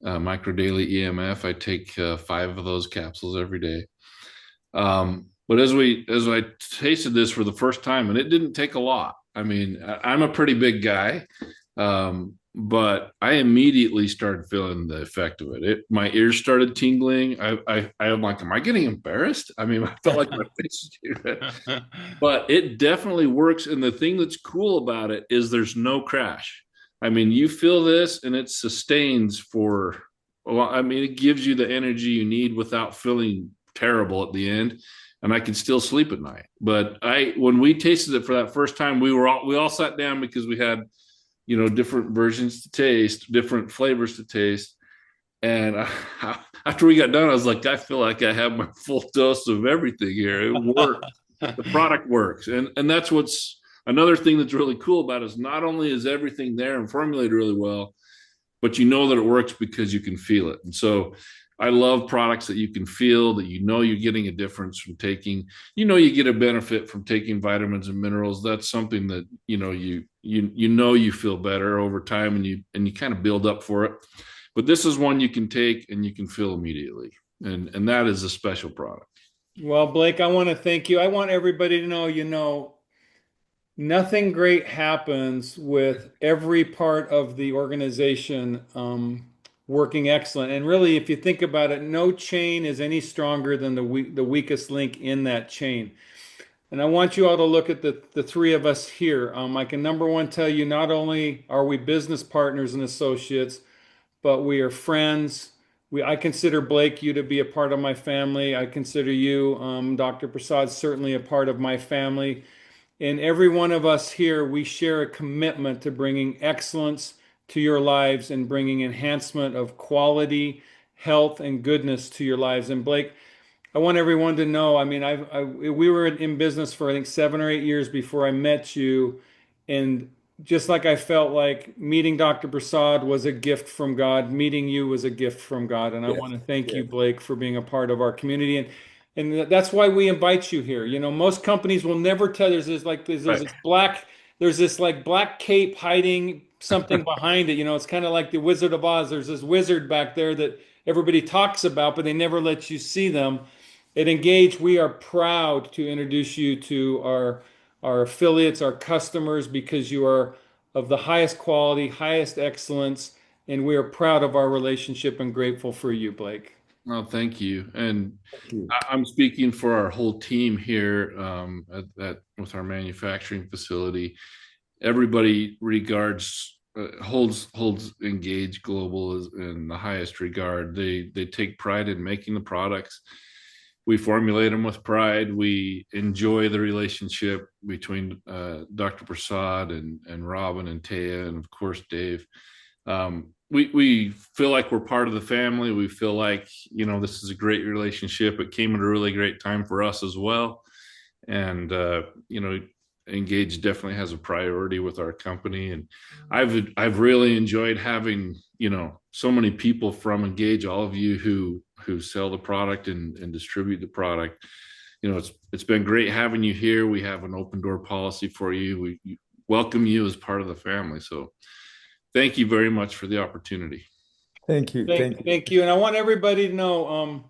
micro daily EMF. I take 5 of those capsules every day. But as I tasted this for the first time, and it didn't take a lot. I mean, I'm a pretty big guy, but I immediately started feeling the effect of it. My ears started tingling. I'm like, am I getting embarrassed? I mean, I felt like my face was getting red. But it definitely works. And the thing that's cool about it is there's no crash. I mean, you feel this and it sustains for, well, I mean, it gives you the energy you need without feeling terrible at the end. And I can still sleep at night. But when we tasted it for that first time, we all sat down because we had, different versions to taste, different flavors to taste. And after we got done, I was like, I feel like I have my full dose of everything here. It works. The product works. And that's what's another thing that's really cool about it is not only is everything there and formulated really well, but you know that it works because you can feel it. And so I love products that you can feel, that you're getting a difference from taking, you get a benefit from taking vitamins and minerals. That's something that, you feel better over time and you kind of build up for it. But this is one you can take and you can feel immediately. And that is a special product. Well, Blake, I want to thank you. I want everybody to know, nothing great happens with every part of the organization working excellent. And really, if you think about it, no chain is any stronger than the weakest link in that chain. And I want you all to look at the three of us here. I can number one tell you, not only are we business partners and associates, but we are friends. I consider Blake you to be a part of my family. I consider you, Dr. Prasad, certainly a part of my family. And every one of us here, we share a commitment to bringing excellence to your lives and bringing enhancement of quality, health, and goodness to your lives. And Blake, I want everyone to know, I mean, we were in business for I think 7 or 8 years before I met you. And just like I felt like meeting Dr. Prasad was a gift from God, meeting you was a gift from God. And I want to thank you, Blake, for being a part of our community. And that's why we invite you here. Most companies will never tell. There's this like black cape hiding something behind it. It's kind of like the Wizard of Oz. There's this wizard back there that everybody talks about, but they never let you see them. At Engage, we are proud to introduce you to our affiliates, our customers, because you are of the highest quality, highest excellence, and we are proud of our relationship and grateful for you, Blake. Well, thank you. And Thank you. I'm speaking for our whole team here with our manufacturing facility. Everybody holds Engage Global in the highest regard. They take pride in making the products. We formulate them with pride. We enjoy the relationship between Dr. Prasad and Robin and Taya and of course Dave. we feel like we're part of the family. We feel like, this is a great relationship. It came at a really great time for us as well. And, Engage definitely has a priority with our company. And I've really enjoyed having, so many people from Engage, all of you who sell the product and distribute the product. It's been great having you here. We have an open door policy for you. We welcome you as part of the family. So thank you very much for the opportunity. Thank you. Thank you. Thank you. And I want everybody to know,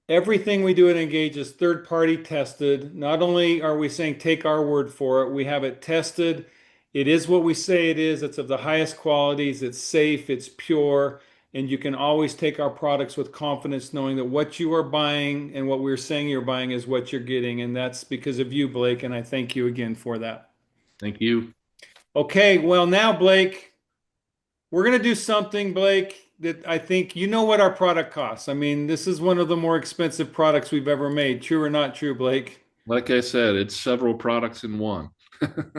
everything we do at Engage is third party tested. Not only are we saying take our word for it, we have it tested. It is what we say it is. It's of the highest qualities. It's safe. It's pure. And you can always take our products with confidence, knowing that what you are buying and what we're saying you're buying is what you're getting. And that's because of you, Blake. And I thank you again for that. Thank you. Okay. Well, now, Blake, we're going to do something, Blake, that I think you know what our product costs. I mean, this is one of the more expensive products we've ever made. True or not true, Blake? Like I said, it's several products in one.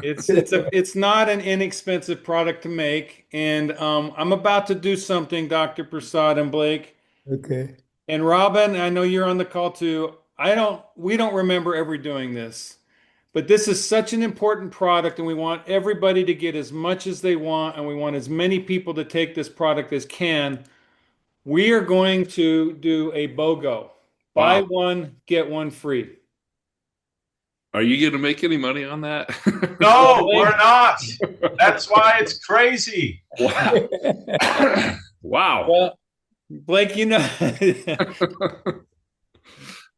It's not an inexpensive product to make, and I'm about to do something, Dr. Prasad and Blake Okay. and Robin. I know you're on the call too. We don't remember ever doing this, but this is such an important product, and we want everybody to get as much as they want, and we want as many people to take this product as can. We are going to do a BOGO. Buy Wow. one, get one free. Are you going to make any money on that? No, we're not. That's why it's crazy. Wow. Wow. Well, Blake,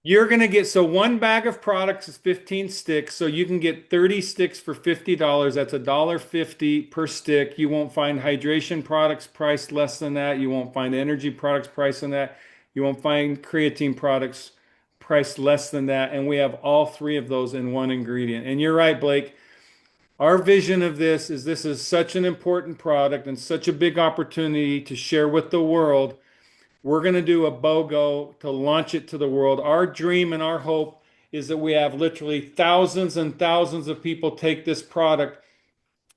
you're going to get, so one bag of products is 15 sticks. So you can get 30 sticks for $50. That's $1.50 per stick. You won't find hydration products priced less than that. You won't find energy products priced than that. You won't find creatine products priced less than that. And we have all three of those in one ingredient. And you're right, Blake. Our vision of this is such an important product and such a big opportunity to share with the world. We're going to do a BOGO to launch it to the world. Our dream and our hope is that we have literally thousands and thousands of people take this product.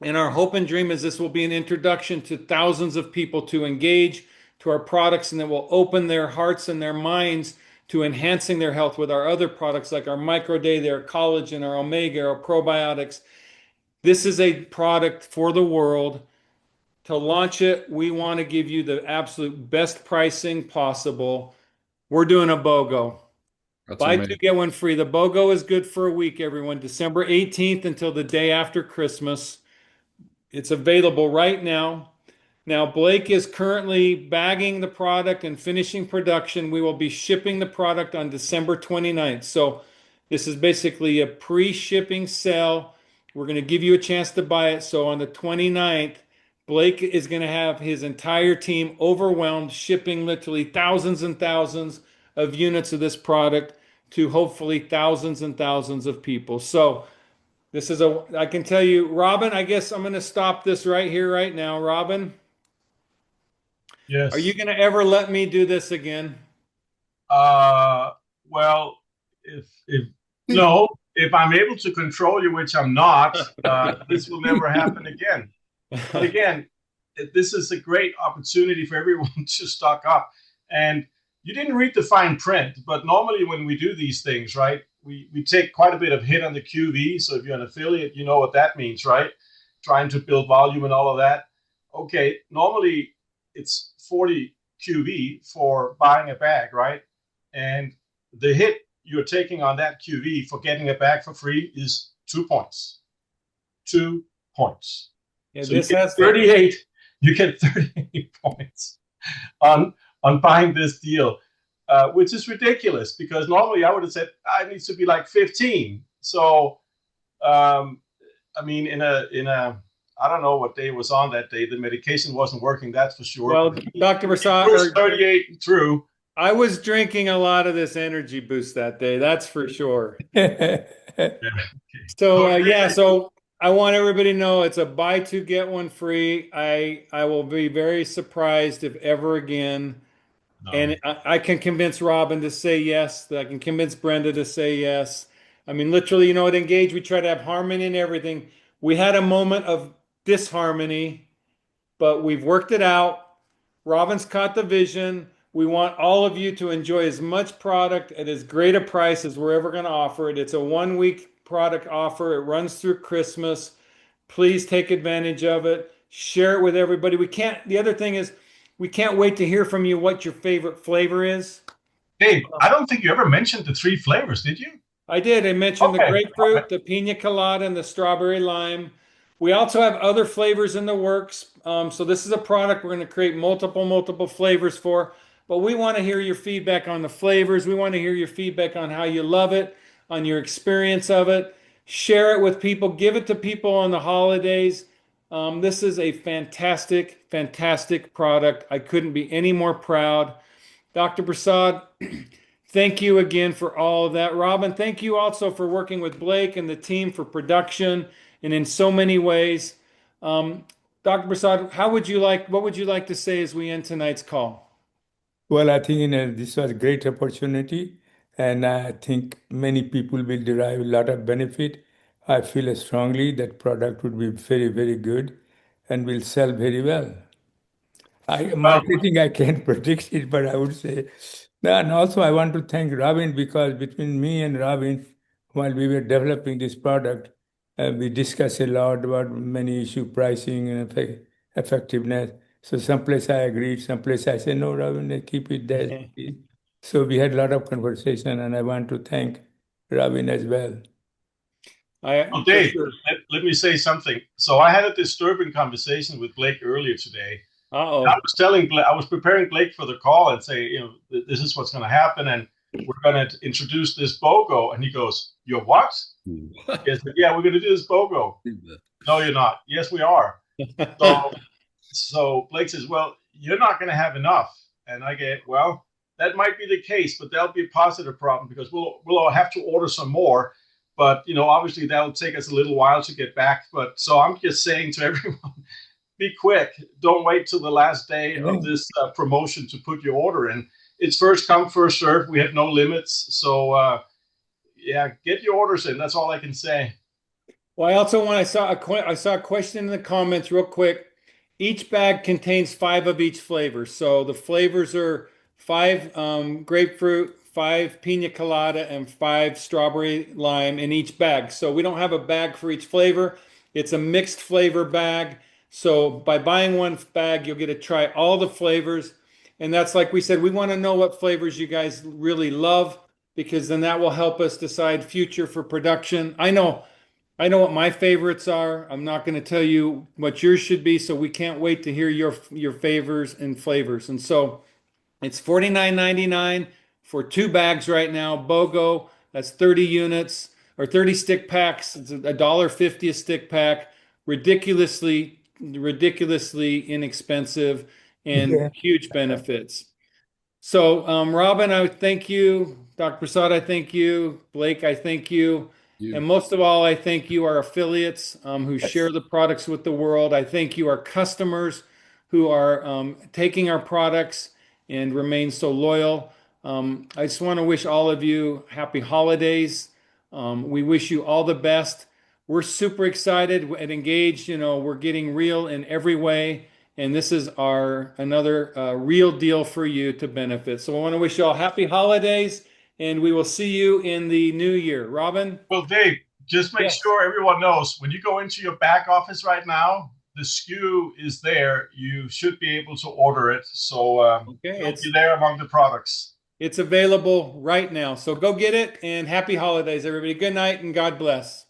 And our hope and dream is this will be an introduction to thousands of people to engage to our products, and that will open their hearts and their minds to enhancing their health with our other products like our MicroDay, our collagen, our Omega, our probiotics. This is a product for the world. To launch it, we want to give you the absolute best pricing possible. We're doing a BOGO. That's Buy two, amazing. get one free. The BOGO is good for a week, everyone. December 18th until the day after Christmas. It's available right now. Now, Blake is currently bagging the product and finishing production. We will be shipping the product on December 29th. So this is basically a pre-shipping sale. We're going to give you a chance to buy it. So on the 29th, Blake is going to have his entire team overwhelmed, shipping literally thousands and thousands of units of this product to hopefully thousands and thousands of people. So I can tell you, Robin, I guess I'm going to stop this right here, right now. Robin, are you Yes. going to ever let me do this again? Well, if no, if I'm able to control you, which I'm not, this will never happen again. But again, this is a great opportunity for everyone to stock up. And you didn't read the fine print, but normally when we do these things, right, we take quite a bit of hit on the QV. So if you're an affiliate, you know what that means, right? Trying to build volume and all of that. Okay, normally it's 40 QV for buying a bag, right? And the hit you're taking on that QV for getting a bag for free is 2 points. 2 points. Yeah, So this you get has 38. You get 38 points on buying this deal, which is ridiculous because normally I would have said it needs to be like 15. So, I mean, in a I don't know what day it was on that day. The medication wasn't working, that's for sure. Well, Dr. Prasad, 38 through. I was drinking a lot of this energy boost that day, that's for sure. Yeah. So yeah, so I want everybody to know it's a buy two, get one free. I will be very surprised if ever again. No. And I can convince Robin to say yes. That I can convince Brenda to say yes. I mean, literally, at Engage, we try to have harmony in everything. We had a moment of disharmony, but we've worked it out. Robin's caught the vision. We want all of you to enjoy as much product at as great a price as we're ever going to offer it. It's a 1 week product offer. It runs through Christmas. Please take advantage of it. Share it with everybody. The other thing is, we can't wait to hear from you what your favorite flavor is. Dave, I don't think you ever mentioned the 3 flavors, did you? I did. I mentioned the Okay. grapefruit, the pina colada, and the strawberry lime. We also have other flavors in the works. So this is a product we're going to create multiple flavors for. But we want to hear your feedback on the flavors. We want to hear your feedback on how you love it, on your experience of it. Share it with people. Give it to people on the holidays. This is a fantastic, fantastic product. I couldn't be any more proud. Dr. Prasad, thank you again for all of that. Robin, thank you also for working with Blake and the team for production and in so many ways. Dr. Prasad, what would you like to say as we end tonight's call? Well, I think this was a great opportunity, and I think many people will derive a lot of benefit. I feel strongly that product would be very, very good and will sell very well. Well, Marketing, I can't predict it, but I would say. No, and also, I want to thank Robin because between me and Robin, while we were developing this product, we discussed a lot about many issue pricing and effectiveness. So someplace I agreed, someplace I said, no, Robin, keep it there. So we had a lot of conversation, and I want to thank Robin as well. well, Dave, let me say something. So I had a disturbing conversation with Blake earlier today. Uh-oh. I was preparing Blake for the call and say, this is what's going to happen, and we're going to introduce this BOGO. And he goes, "You're what?" Yes, yeah, we're going to do this BOGO. No, you're not. Yes, we are. So Blake says, "Well, you're not going to have enough." And I get, "Well, that might be the case, but that'll be a positive problem because we'll all have to order some more. But obviously that'll take us a little while to get back. But so I'm just saying to everyone." Be quick. Don't wait till the last day of this promotion to put your order in. It's first come, first serve. We have no limits. So, get your orders in. That's all I can say. Well, I saw a question in the comments real quick. Each bag contains 5 of each flavor. So the flavors are 5 grapefruit, 5 pina colada, and 5 strawberry lime in each bag. So we don't have a bag for each flavor. It's a mixed flavor bag. So by buying one bag, you'll get to try all the flavors. And that's like we said, we want to know what flavors you guys really love because then that will help us decide future for production. I know what my favorites are. I'm not going to tell you what yours should be, so we can't wait to hear your favors and flavors. And so it's $49.99 for 2 bags right now. BOGO, that's 30 units or 30 stick packs. It's $1.50 a stick pack. Ridiculously inexpensive and huge benefits. So, Robin, I thank you. Dr. Prasad, I thank you. Blake, I thank you. And most of all, I thank you, our affiliates who share the products with the world. I thank you, our customers who are taking our products and remain so loyal. I just want to wish all of you happy holidays. We wish you all the best. We're super excited and engaged. We're getting real in every way. And this is another real deal for you to benefit. So I want to wish you all happy holidays and we will see you in the new year. Robin? Well, Dave, just make sure everyone knows when you go into your back office right now, the SKU is there. You should be able to order it. So it's there among the products. It's available right now. So go get it and happy holidays, everybody. Good night and God bless.